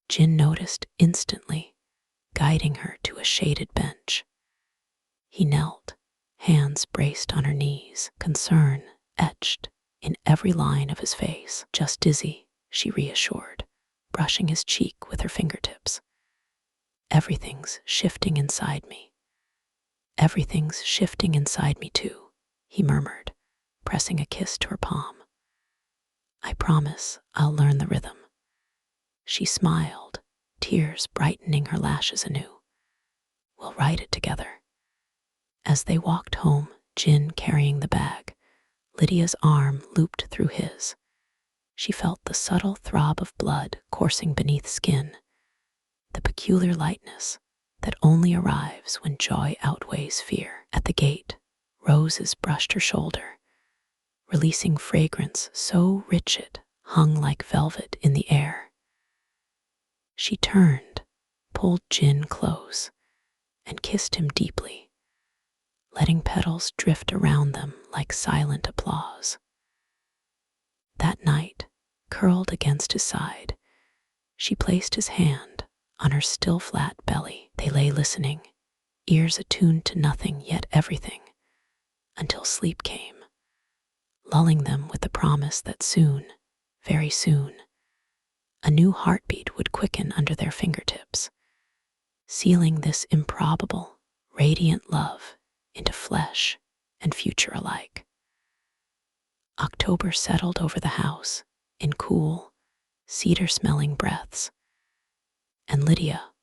Jin noticed instantly, guiding her to a shaded bench. He knelt, hands braced on her knees, concern etched in every line of his face. "Just dizzy," she reassured, brushing his cheek with her fingertips. "Everything's shifting inside me." "Everything's shifting inside me too," he murmured, pressing a kiss to her palm. "I promise I'll learn the rhythm." She smiled, tears brightening her lashes anew. "We'll write it together." As they walked home, Jin carrying the bag, Lydia's arm looped through his. She felt the subtle throb of blood coursing beneath skin, the peculiar lightness that only arrives when joy outweighs fear. At the gate, roses brushed her shoulder, releasing fragrance so rich it hung like velvet in the air. She turned, pulled Jin close, and kissed him deeply, letting petals drift around them like silent applause. That night, curled against his side, she placed his hand on her still flat belly. They lay listening, ears attuned to nothing yet everything, until sleep came, lulling them with the promise that soon, very soon, a new heartbeat would quicken under their fingertips, sealing this improbable, radiant love into flesh and future alike. October settled over the house in cool, cedar-smelling breaths, and Lydia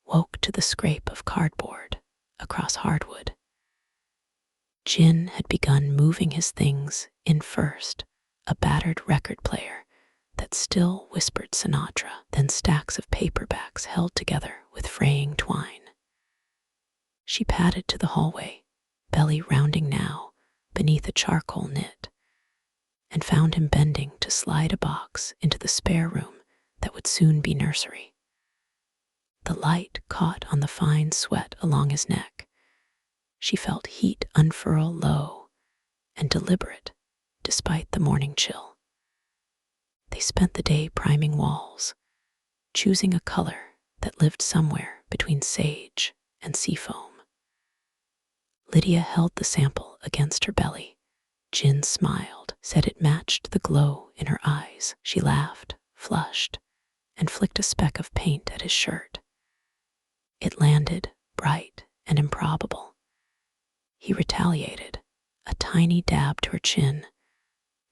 woke to the scrape of cardboard across hardwood. Jin had begun moving his things in first, a battered record player that still whispered Sinatra, then stacks of paperbacks held together with fraying twine. She padded to the hallway, belly rounding now beneath a charcoal knit, and found him bending to slide a box into the spare room that would soon be nursery. The light caught on the fine sweat along his neck. She felt heat unfurl low and deliberate despite the morning chill. They spent the day priming walls, choosing a color that lived somewhere between sage and seafoam. Lydia held the sample against her belly. Jin smiled, said it matched the glow in her eyes. She laughed, flushed, and flicked a speck of paint at his shirt. It landed, bright and improbable. He retaliated, a tiny dab to her chin,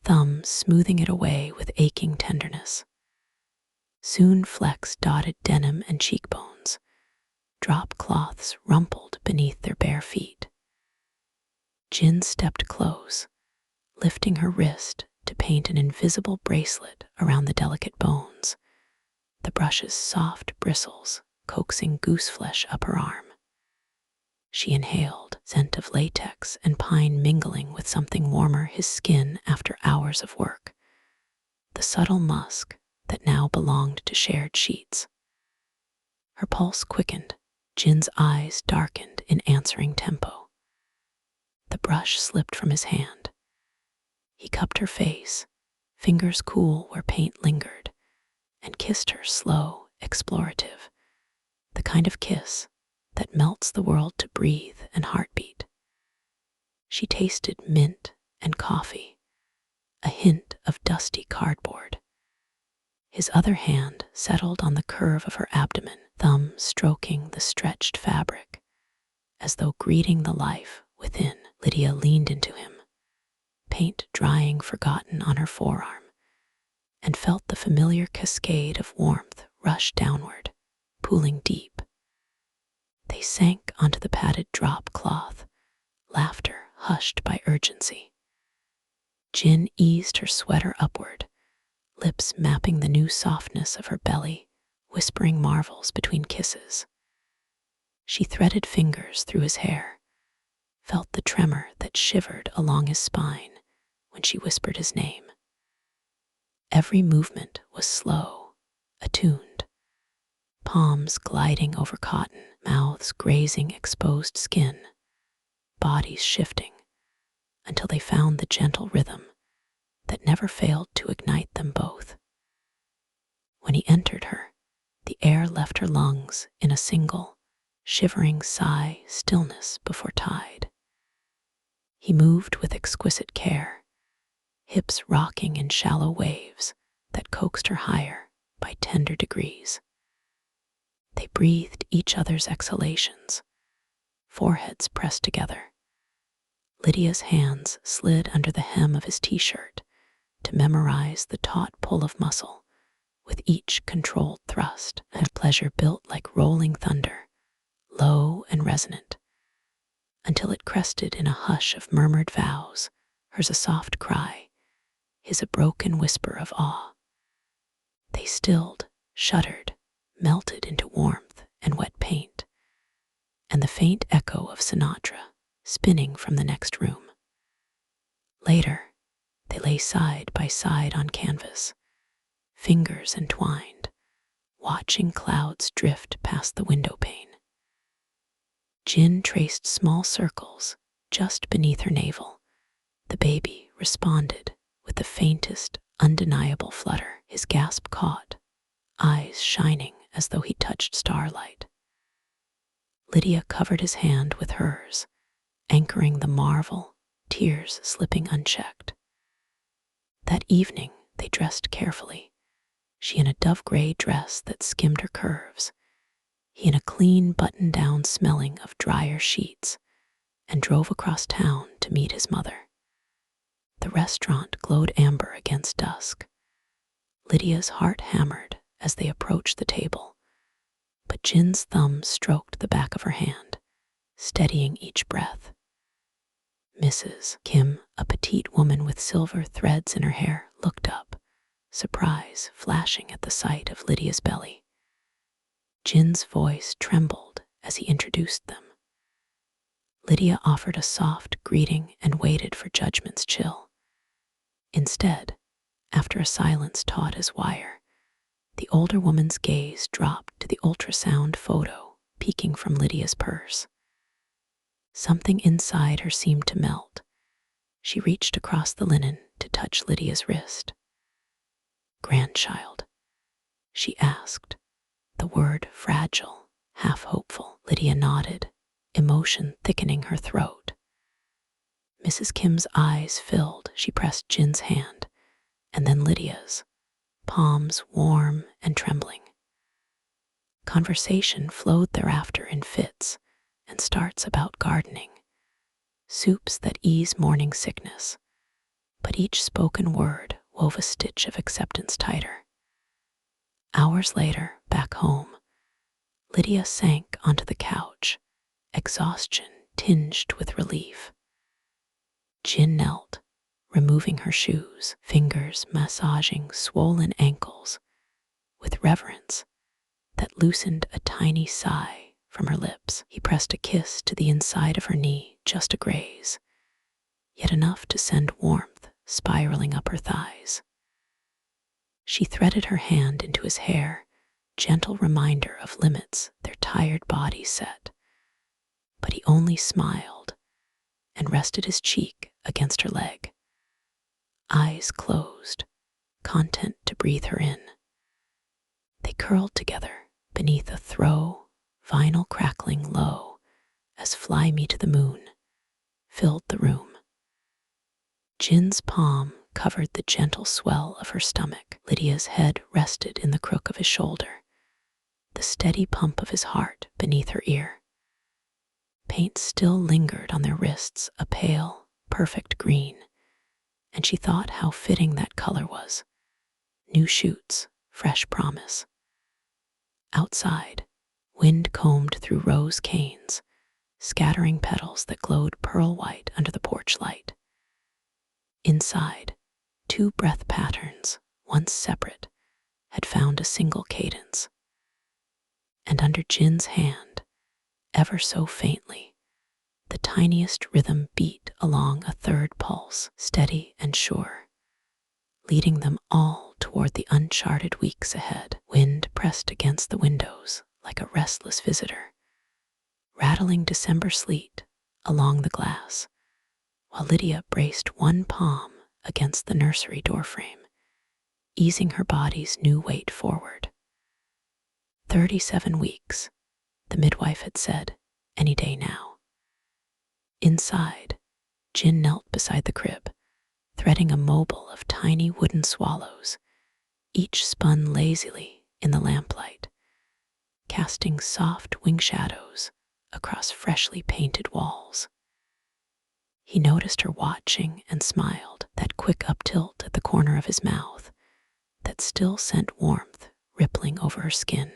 thumb smoothing it away with aching tenderness. Soon flecks dotted denim and cheekbones, drop cloths rumpled beneath their bare feet. Jin stepped close, lifting her wrist to paint an invisible bracelet around the delicate bones, the brush's soft bristles coaxing gooseflesh up her arm. She inhaled, scent of latex and pine mingling with something warmer his skin after hours of work, the subtle musk that now belonged to shared sheets. Her pulse quickened, Jin's eyes darkened in answering tempo. The brush slipped from his hand. He cupped her face, fingers cool where paint lingered, and kissed her slow, explorative, the kind of kiss that melts the world to breathe and heartbeat. She tasted mint and coffee, a hint of dusty cardboard. His other hand settled on the curve of her abdomen, thumb stroking the stretched fabric, as though greeting the life within. Lydia leaned into him, paint drying forgotten on her forearm, and felt the familiar cascade of warmth rush downward, pooling deep. They sank onto the padded drop cloth, laughter hushed by urgency. Jin eased her sweater upward, lips mapping the new softness of her belly, whispering marvels between kisses. She threaded fingers through his hair, felt the tremor that shivered along his spine when she whispered his name. Every movement was slow, attuned, palms gliding over cotton, mouths grazing exposed skin, bodies shifting until they found the gentle rhythm that never failed to ignite them both. When he entered her, the air left her lungs in a single, shivering sigh stillness before tide. He moved with exquisite care, hips rocking in shallow waves that coaxed her higher by tender degrees. They breathed each other's exhalations, foreheads pressed together. Lydia's hands slid under the hem of his t-shirt to memorize the taut pull of muscle with each controlled thrust, and pleasure built like rolling thunder, low and resonant, until it crested in a hush of murmured vows, hers a soft cry, his a broken whisper of awe. They stilled, shuddered, melted into warmth and wet paint, and the faint echo of Sinatra spinning from the next room. Later, they lay side by side on canvas, fingers entwined, watching clouds drift past the window pane. Jin traced small circles just beneath her navel. The baby responded with the faintest, undeniable flutter, his gasp caught, eyes shining as though he touched starlight. Lydia covered his hand with hers, anchoring the marvel, tears slipping unchecked. That evening they dressed carefully, she in a dove-gray dress that skimmed her curves, he in a clean button-down smelling of drier sheets, and drove across town to meet his mother. The restaurant glowed amber against dusk. Lydia's heart hammered as they approached the table, but Jin's thumb stroked the back of her hand, steadying each breath. Mrs. Kim, a petite woman with silver threads in her hair, looked up, surprise flashing at the sight of Lydia's belly. Jin's voice trembled as he introduced them. Lydia offered a soft greeting and waited for judgment's chill. Instead, after a silence taut as wire, the older woman's gaze dropped to the ultrasound photo peeking from Lydia's purse. Something inside her seemed to melt. She reached across the linen to touch Lydia's wrist. "Grandchild?" she asked, the word fragile, half hopeful. Lydia nodded, emotion thickening her throat. Mrs. Kim's eyes filled. She pressed Jin's hand, and then Lydia's, palms warm and trembling. Conversation flowed thereafter in fits and starts about gardening, soups that ease morning sickness, but each spoken word wove a stitch of acceptance tighter. Hours later, back home, Lydia sank onto the couch, exhaustion tinged with relief. Jin knelt, removing her shoes, fingers massaging swollen ankles with reverence that loosened a tiny sigh from her lips. He pressed a kiss to the inside of her knee, just a graze, yet enough to send warmth spiraling up her thighs. She threaded her hand into his hair, gentle reminder of limits their tired bodies set. But he only smiled and rested his cheek against her leg. Eyes closed, content to breathe her in. They curled together beneath a throw, vinyl crackling low as "Fly Me to the Moon" filled the room. Jin's palm covered the gentle swell of her stomach. Lydia's head rested in the crook of his shoulder, the steady pump of his heart beneath her ear. Paint still lingered on their wrists, a pale, perfect green, and she thought how fitting that color was, new shoots, fresh promise. Outside, wind combed through rose canes, scattering petals that glowed pearl white under the porch light. Inside, two breath patterns, once separate, had found a single cadence. And under Jin's hand, ever so faintly, the tiniest rhythm beat along a third pulse, steady and sure, leading them all toward the uncharted weeks ahead. Wind pressed against the windows like a restless visitor, rattling December sleet along the glass, while Lydia braced one palm against the nursery doorframe, easing her body's new weight forward. 37 weeks, the midwife had said, any day now. Inside, Jin knelt beside the crib, threading a mobile of tiny wooden swallows, each spun lazily in the lamplight, casting soft wing shadows across freshly painted walls. He noticed her watching and smiled, that quick uptilt at the corner of his mouth that still sent warmth rippling over her skin.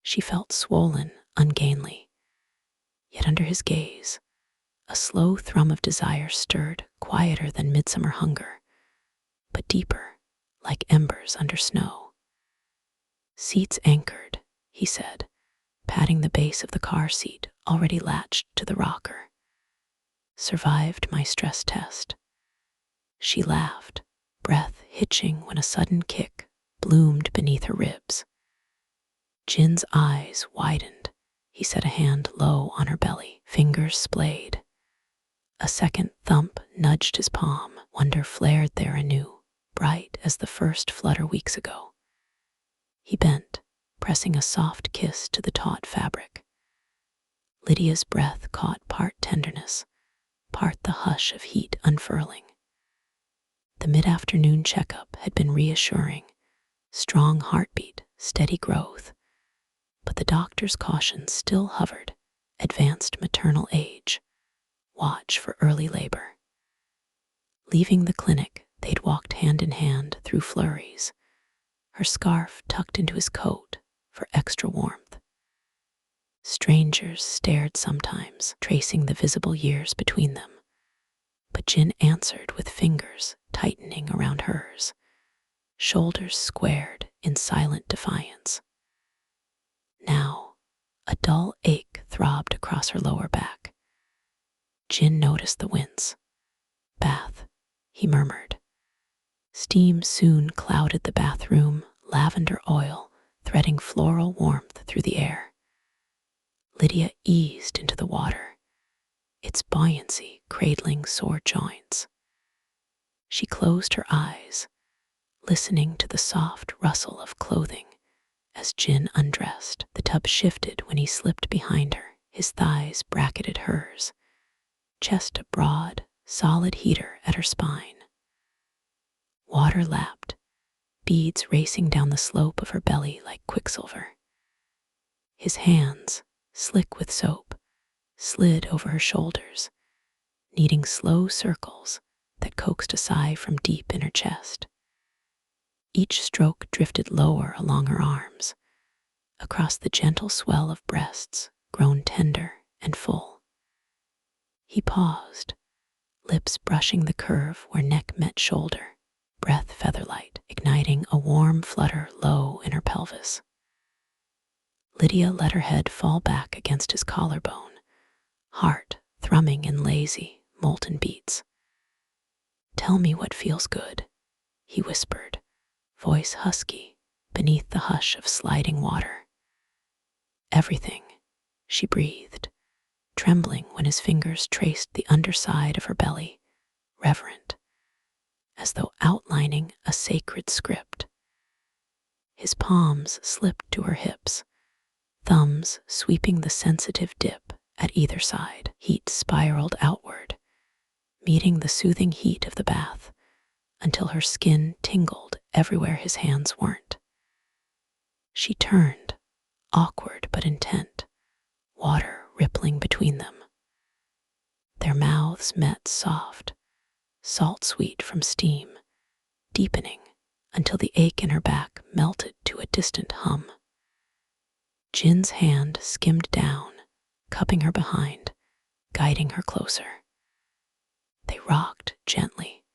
She felt swollen, ungainly, yet under his gaze, a slow thrum of desire stirred, quieter than midsummer hunger, but deeper, like embers under snow. Seats anchored, he said, patting the base of the car seat already latched to the rocker. Survived my stress test. She laughed, breath hitching when a sudden kick bloomed beneath her ribs. Jin's eyes widened. He set a hand low on her belly, fingers splayed. A second thump nudged his palm. Wonder flared there anew, bright as the first flutter weeks ago. He bent, pressing a soft kiss to the taut fabric. Lydia's breath caught part tenderness, part the hush of heat unfurling. The mid-afternoon checkup had been reassuring, strong heartbeat, steady growth, but the doctor's caution still hovered, advanced maternal age, watch for early labor. Leaving the clinic, they'd walked hand in hand through flurries, her scarf tucked into his coat for extra warmth. Strangers stared sometimes, tracing the visible years between them, but Jin answered with fingers tightening around hers, shoulders squared in silent defiance. Now, a dull ache throbbed across her lower back. Jin noticed the wince. Bath, he murmured. Steam soon clouded the bathroom, lavender oil threading floral warmth through the air. Lydia eased into the water, its buoyancy cradling sore joints. She closed her eyes, listening to the soft rustle of clothing as Jin undressed. The tub shifted when he slipped behind her, his thighs bracketed hers, chest a broad, solid heater at her spine. Water lapped, beads racing down the slope of her belly like quicksilver. His hands, slick with soap, slid over her shoulders, kneading slow circles that coaxed a sigh from deep in her chest. Each stroke drifted lower along her arms, across the gentle swell of breasts grown tender and full. He paused, lips brushing the curve where neck met shoulder, breath featherlight, igniting a warm flutter low in her pelvis. Lydia let her head fall back against his collarbone, heart thrumming in lazy, molten beats. "Tell me what feels good," he whispered, voice husky beneath the hush of sliding water. "Everything," she breathed, trembling when his fingers traced the underside of her belly, reverent, as though outlining a sacred script. His palms slipped to her hips, thumbs sweeping the sensitive dip at either side. Heat spiraled outward, meeting the soothing heat of the bath until her skin tingled everywhere his hands weren't. She turned, awkward but intent, water rippling between them. Their mouths met soft, salt sweet from steam, deepening until the ache in her back melted to a distant hum. Jin's hand skimmed down, cupping her behind, guiding her closer. They rocked gently,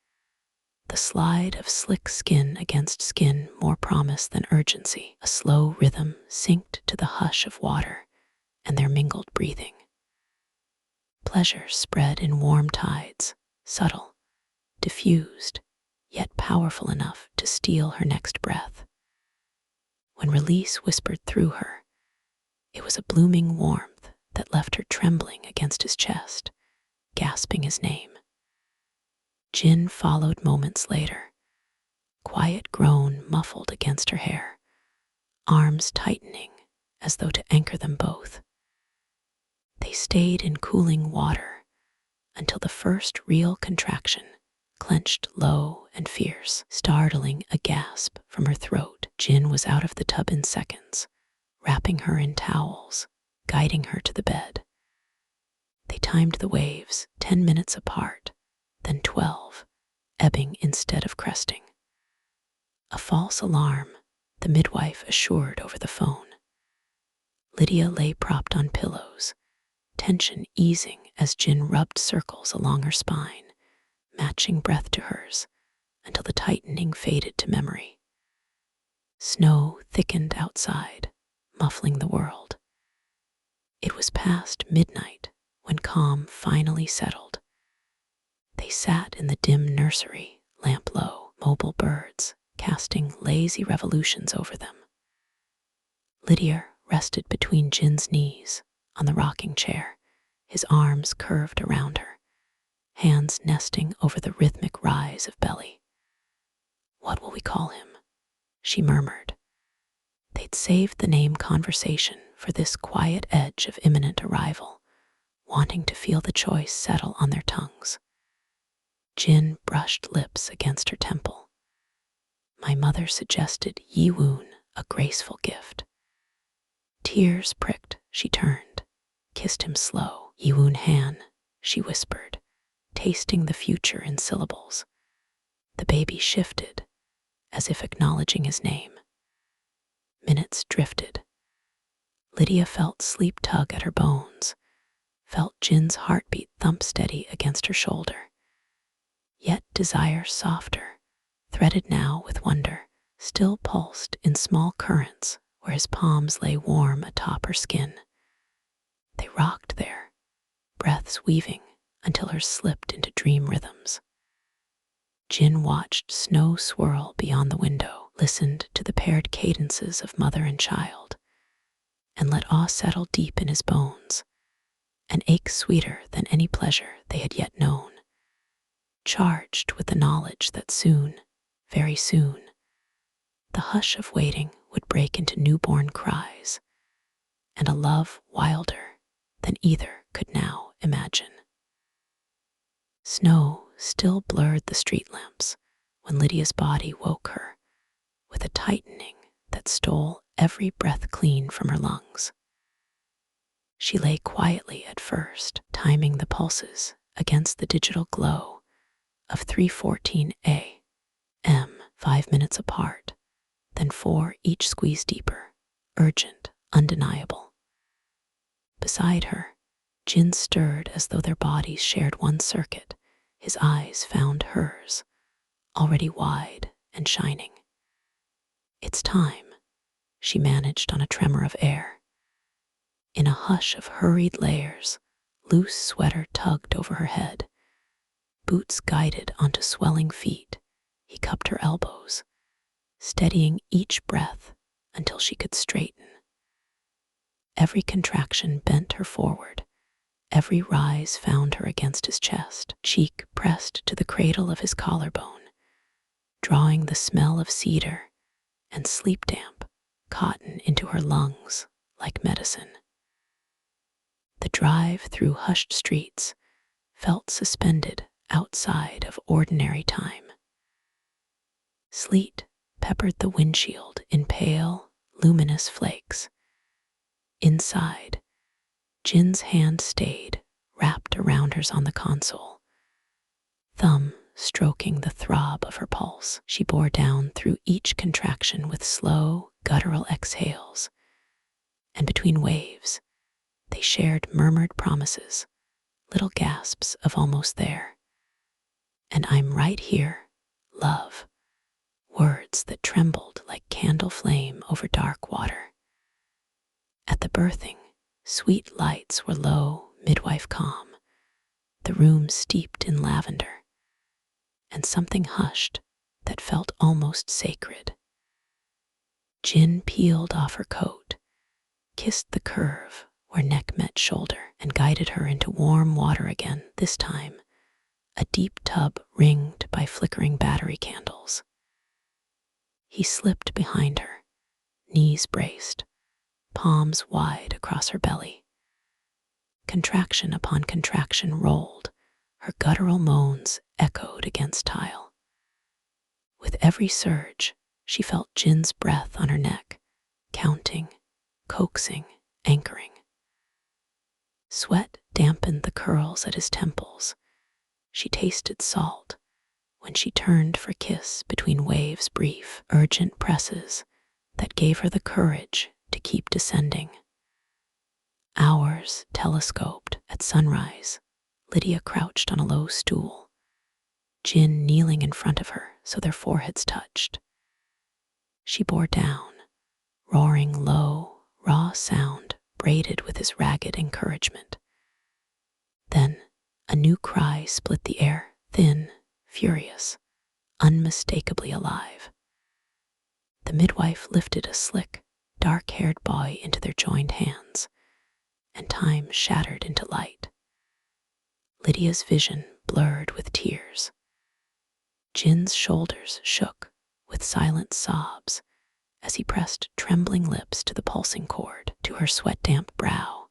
the slide of slick skin against skin more promise than urgency. A slow rhythm synced to the hush of water and their mingled breathing. Pleasure spread in warm tides, subtle, diffused, yet powerful enough to steal her next breath. When release whispered through her, it was a blooming warmth that left her trembling against his chest, gasping his name. Jin followed moments later, quiet groan muffled against her hair, arms tightening as though to anchor them both. They stayed in cooling water until the first real contraction clenched low and fierce, startling a gasp from her throat. Jin was out of the tub in seconds, wrapping her in towels, guiding her to the bed. They timed the waves 10 minutes apart, then 12, ebbing instead of cresting. A false alarm, the midwife assured over the phone. Lydia lay propped on pillows, tension easing as Jin rubbed circles along her spine, matching breath to hers until the tightening faded to memory. Snow thickened outside, muffling the world. It was past midnight when calm finally settled. They sat in the dim nursery, lamp low, mobile birds casting lazy revolutions over them. Lydia rested between Jin's knees on the rocking chair, his arms curved around her, hands nesting over the rhythmic rise of belly. "What will we call him?" she murmured. They'd saved the name conversation for this quiet edge of imminent arrival, wanting to feel the choice settle on their tongues. Jin brushed lips against her temple. "My mother suggested Yiwoon, a graceful gift." Tears pricked, she turned, kissed him slow. "Yiwoon Han," she whispered, tasting the future in syllables. The baby shifted, as if acknowledging his name. Minutes drifted. Lydia felt sleep tug at her bones, felt Jin's heartbeat thump steady against her shoulder. Yet desire softer, threaded now with wonder, still pulsed in small currents where his palms lay warm atop her skin. They rocked there, breaths weaving until hers slipped into dream rhythms. Jin watched snow swirl beyond the window, listened to the paired cadences of mother and child, and let awe settle deep in his bones, an ache sweeter than any pleasure they had yet known, charged with the knowledge that soon, very soon, the hush of waiting would break into newborn cries, and a love wilder than either could now imagine. Snow still blurred the street lamps when Lydia's body woke her with a tightening that stole every breath clean from her lungs. She lay quietly at first, timing the pulses against the digital glow of 3:14 a.m., 5 minutes apart, then 4 each squeezed deeper, urgent, undeniable. Beside her, Jin stirred as though their bodies shared one circuit. His eyes found hers, already wide and shining. "It's time," she managed on a tremor of air. In a hush of hurried layers, loose sweater tugged over her head. Boots guided onto swelling feet, he cupped her elbows, steadying each breath until she could straighten. Every contraction bent her forward. Every rise found her against his chest, cheek pressed to the cradle of his collarbone, drawing the smell of cedar and sleep damp cotton into her lungs like medicine. The drive through hushed streets felt suspended outside of ordinary time. Sleet peppered the windshield in pale, luminous flakes. Inside, Jin's hand stayed, wrapped around hers on the console. Thumb stroking the throb of her pulse. She bore down through each contraction with slow, guttural exhales, and between waves, they shared murmured promises, little gasps of almost there. And I'm right here, love. Words that trembled like candle flame over dark water. At the birthing, sweet lights were low, midwife calm, the room steeped in lavender, and something hushed that felt almost sacred. Jin peeled off her coat, kissed the curve where neck met shoulder, and guided her into warm water again, this time a deep tub ringed by flickering battery candles. He slipped behind her, knees braced, palms wide across her belly. Contraction upon contraction rolled, her guttural moans echoed against tile. With every surge, she felt Jin's breath on her neck, counting, coaxing, anchoring. Sweat dampened the curls at his temples. She tasted salt when she turned for kiss between waves' brief, urgent presses that gave her the courage to keep descending. Hours telescoped at sunrise, Lydia crouched on a low stool, Jin kneeling in front of her so their foreheads touched. She bore down, roaring low, raw sound braided with his ragged encouragement. Then a new cry split the air, thin, furious, unmistakably alive. The midwife lifted a slick, dark-haired boy into their joined hands, and time shattered into light. Lydia's vision blurred with tears. Jin's shoulders shook with silent sobs as he pressed trembling lips to the pulsing cord, to her sweat-damp brow,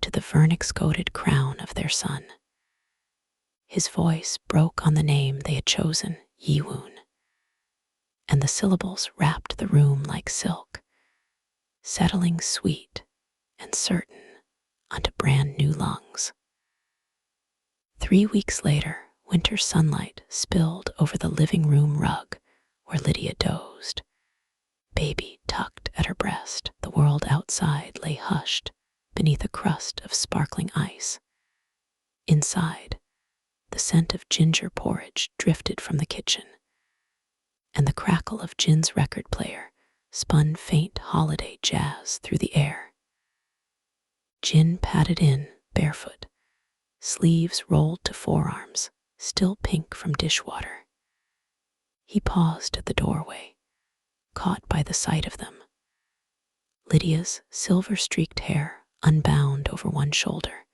to the vernix-coated crown of their son. His voice broke on the name they had chosen, Yiwoon, and the syllables wrapped the room like silk, settling sweet and certain onto brand new lungs. 3 weeks later, winter sunlight spilled over the living room rug where Lydia dozed, baby tucked at her breast. The world outside lay hushed beneath a crust of sparkling ice. Inside, the scent of ginger porridge drifted from the kitchen, and the crackle of Jin's record player spun faint holiday jazz through the air. Jin padded in, barefoot, sleeves rolled to forearms, still pink from dishwater. He paused at the doorway, caught by the sight of them. Lydia's silver-streaked hair unbound over one shoulder,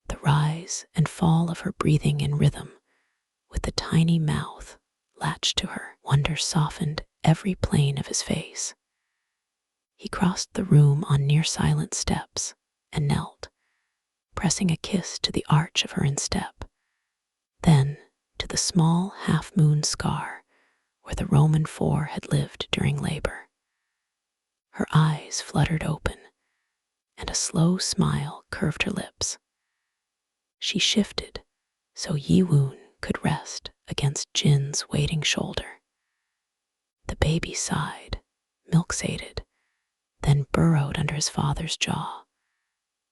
the rise and fall of her breathing in rhythm, with the tiny mouth latched to her. Wonder softened every plane of his face. He crossed the room on near-silent steps and knelt, pressing a kiss to the arch of her instep, then to the small half-moon scar where the Roman IV had lived during labor. Her eyes fluttered open, and a slow smile curved her lips. She shifted so Yiwoon could rest against Jin's waiting shoulder. The baby sighed, milk-sated, then burrowed under his father's jaw,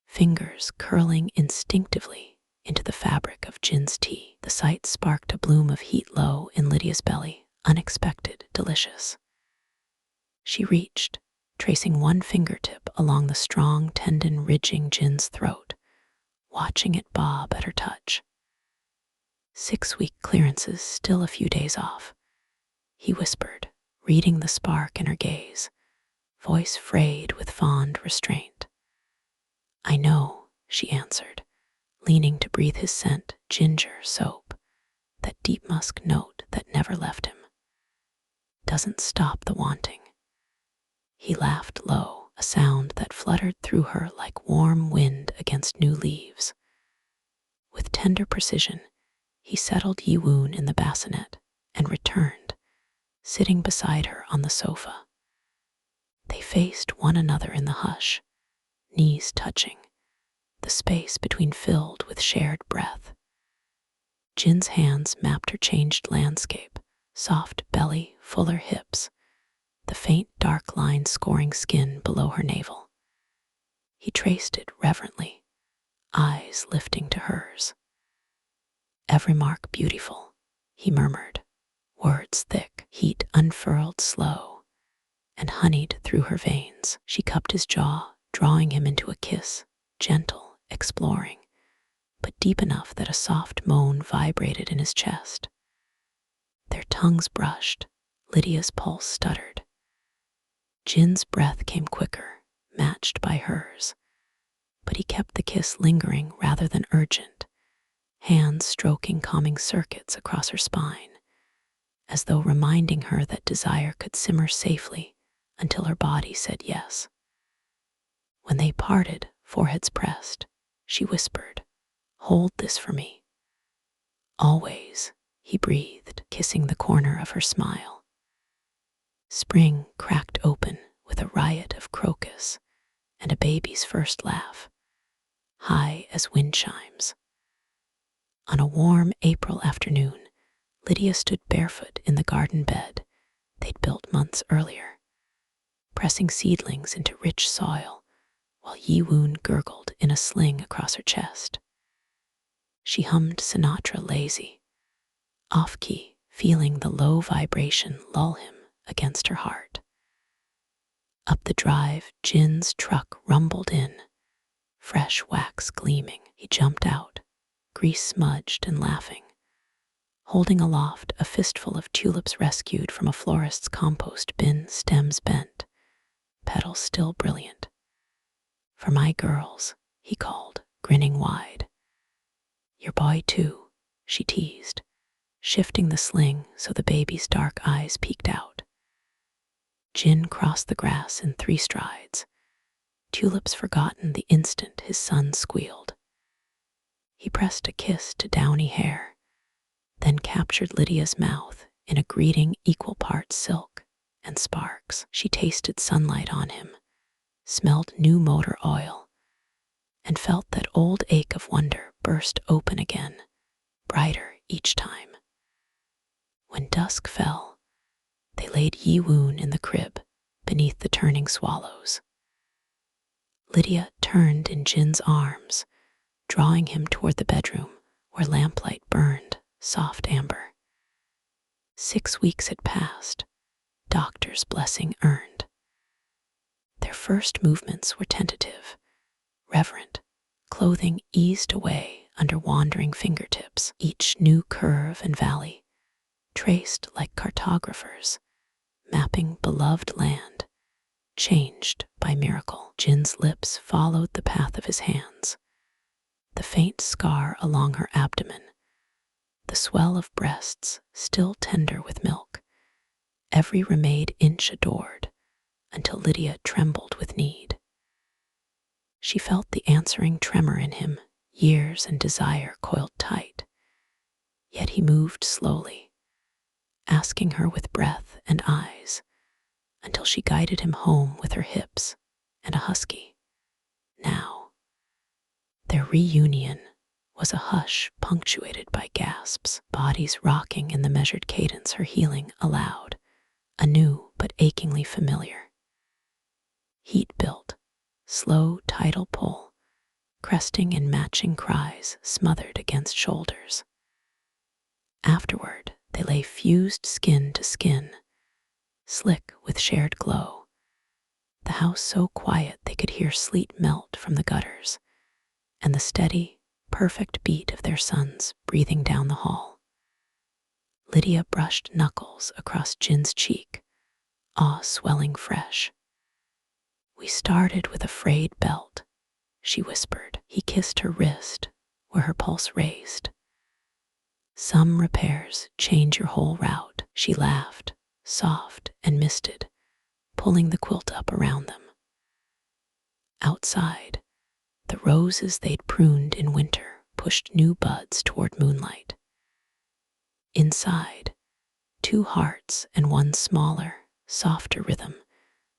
fingers curling instinctively into the fabric of Jin's tea. The sight sparked a bloom of heat low in Lydia's belly, unexpected, delicious. She reached, tracing one fingertip along the strong tendon ridging Jin's throat, watching it bob at her touch. 6-week clearances still a few days off, he whispered, reading the spark in her gaze, voice frayed with fond restraint. I know, she answered, leaning to breathe his scent, ginger soap, that deep musk note that never left him. Doesn't stop the wanting. He laughed low, a sound that fluttered through her like warm wind against new leaves. With tender precision, he settled Yiwoon in the bassinet and returned, sitting beside her on the sofa. They faced one another in the hush, knees touching, the space between filled with shared breath. Jin's hands mapped her changed landscape, soft belly, fuller hips, the faint dark line scoring skin below her navel. He traced it reverently, eyes lifting to hers. Every mark beautiful, he murmured, words thick, heat unfurled slow, and honeyed through her veins. She cupped his jaw, drawing him into a kiss, gentle, exploring, but deep enough that a soft moan vibrated in his chest. Their tongues brushed, Lydia's pulse stuttered. Jin's breath came quicker, matched by hers, but he kept the kiss lingering rather than urgent, hands stroking calming circuits across her spine, as though reminding her that desire could simmer safely until her body said yes. When they parted, foreheads pressed, she whispered, "Hold this for me." "Always," he breathed, kissing the corner of her smile. Spring cracked open with a riot of crocus and a baby's first laugh, high as wind chimes. On a warm April afternoon, Lydia stood barefoot in the garden bed they'd built months earlier, pressing seedlings into rich soil while Yiwoon gurgled in a sling across her chest. She hummed Sinatra lazy, off-key, feeling the low vibration lull him against her heart. Up the drive, Jin's truck rumbled in, fresh wax gleaming. He jumped out, grease smudged and laughing, holding aloft a fistful of tulips rescued from a florist's compost bin, stems bent, petals still brilliant. "For my girls," he called, grinning wide. "Your boy too," she teased, shifting the sling so the baby's dark eyes peeked out. Jin crossed the grass in 3 strides, tulips forgotten the instant his son squealed. He pressed a kiss to downy hair, then captured Lydia's mouth in a greeting equal parts silk and sparks. She tasted sunlight on him, smelled new motor oil, and felt that old ache of wonder burst open again, brighter each time. When dusk fell, they laid Yiwoon in the crib beneath the turning swallows. Lydia turned in Jin's arms, drawing him toward the bedroom where lamplight burned, soft amber. 6 weeks had passed, doctor's blessing earned. Their first movements were tentative, reverent, clothing eased away under wandering fingertips, each new curve and valley traced like cartographers, mapping beloved land, changed by miracle. Jin's lips followed the path of his hands, the faint scar along her abdomen, the swell of breasts still tender with milk, every remade inch adored, until Lydia trembled with need. She felt the answering tremor in him, years and desire coiled tight. Yet he moved slowly, asking her with breath and eyes, until she guided him home with her hips and a husky. Now, their reunion was a hush punctuated by gasps, bodies rocking in the measured cadence her healing allowed, a new but achingly familiar. Heat built, slow tidal pull, cresting in matching cries smothered against shoulders. Afterward, they lay fused skin to skin, slick with shared glow, the house so quiet they could hear sleet melt from the gutters, and the steady, perfect beat of their sons breathing down the hall. Lydia brushed knuckles across Jin's cheek, awe swelling fresh. "We started with a frayed belt," she whispered. He kissed her wrist, where her pulse raced. "Some repairs change your whole route," she laughed, soft and misted, pulling the quilt up around them. Outside, the roses they'd pruned in winter pushed new buds toward moonlight. Inside, 2 hearts and 1 smaller, softer rhythm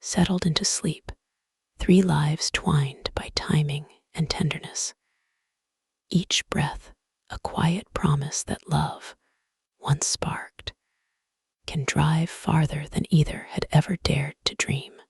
settled into sleep, 3 lives twined by timing and tenderness. Each breath a quiet promise that love, once sparked, can drive farther than either had ever dared to dream.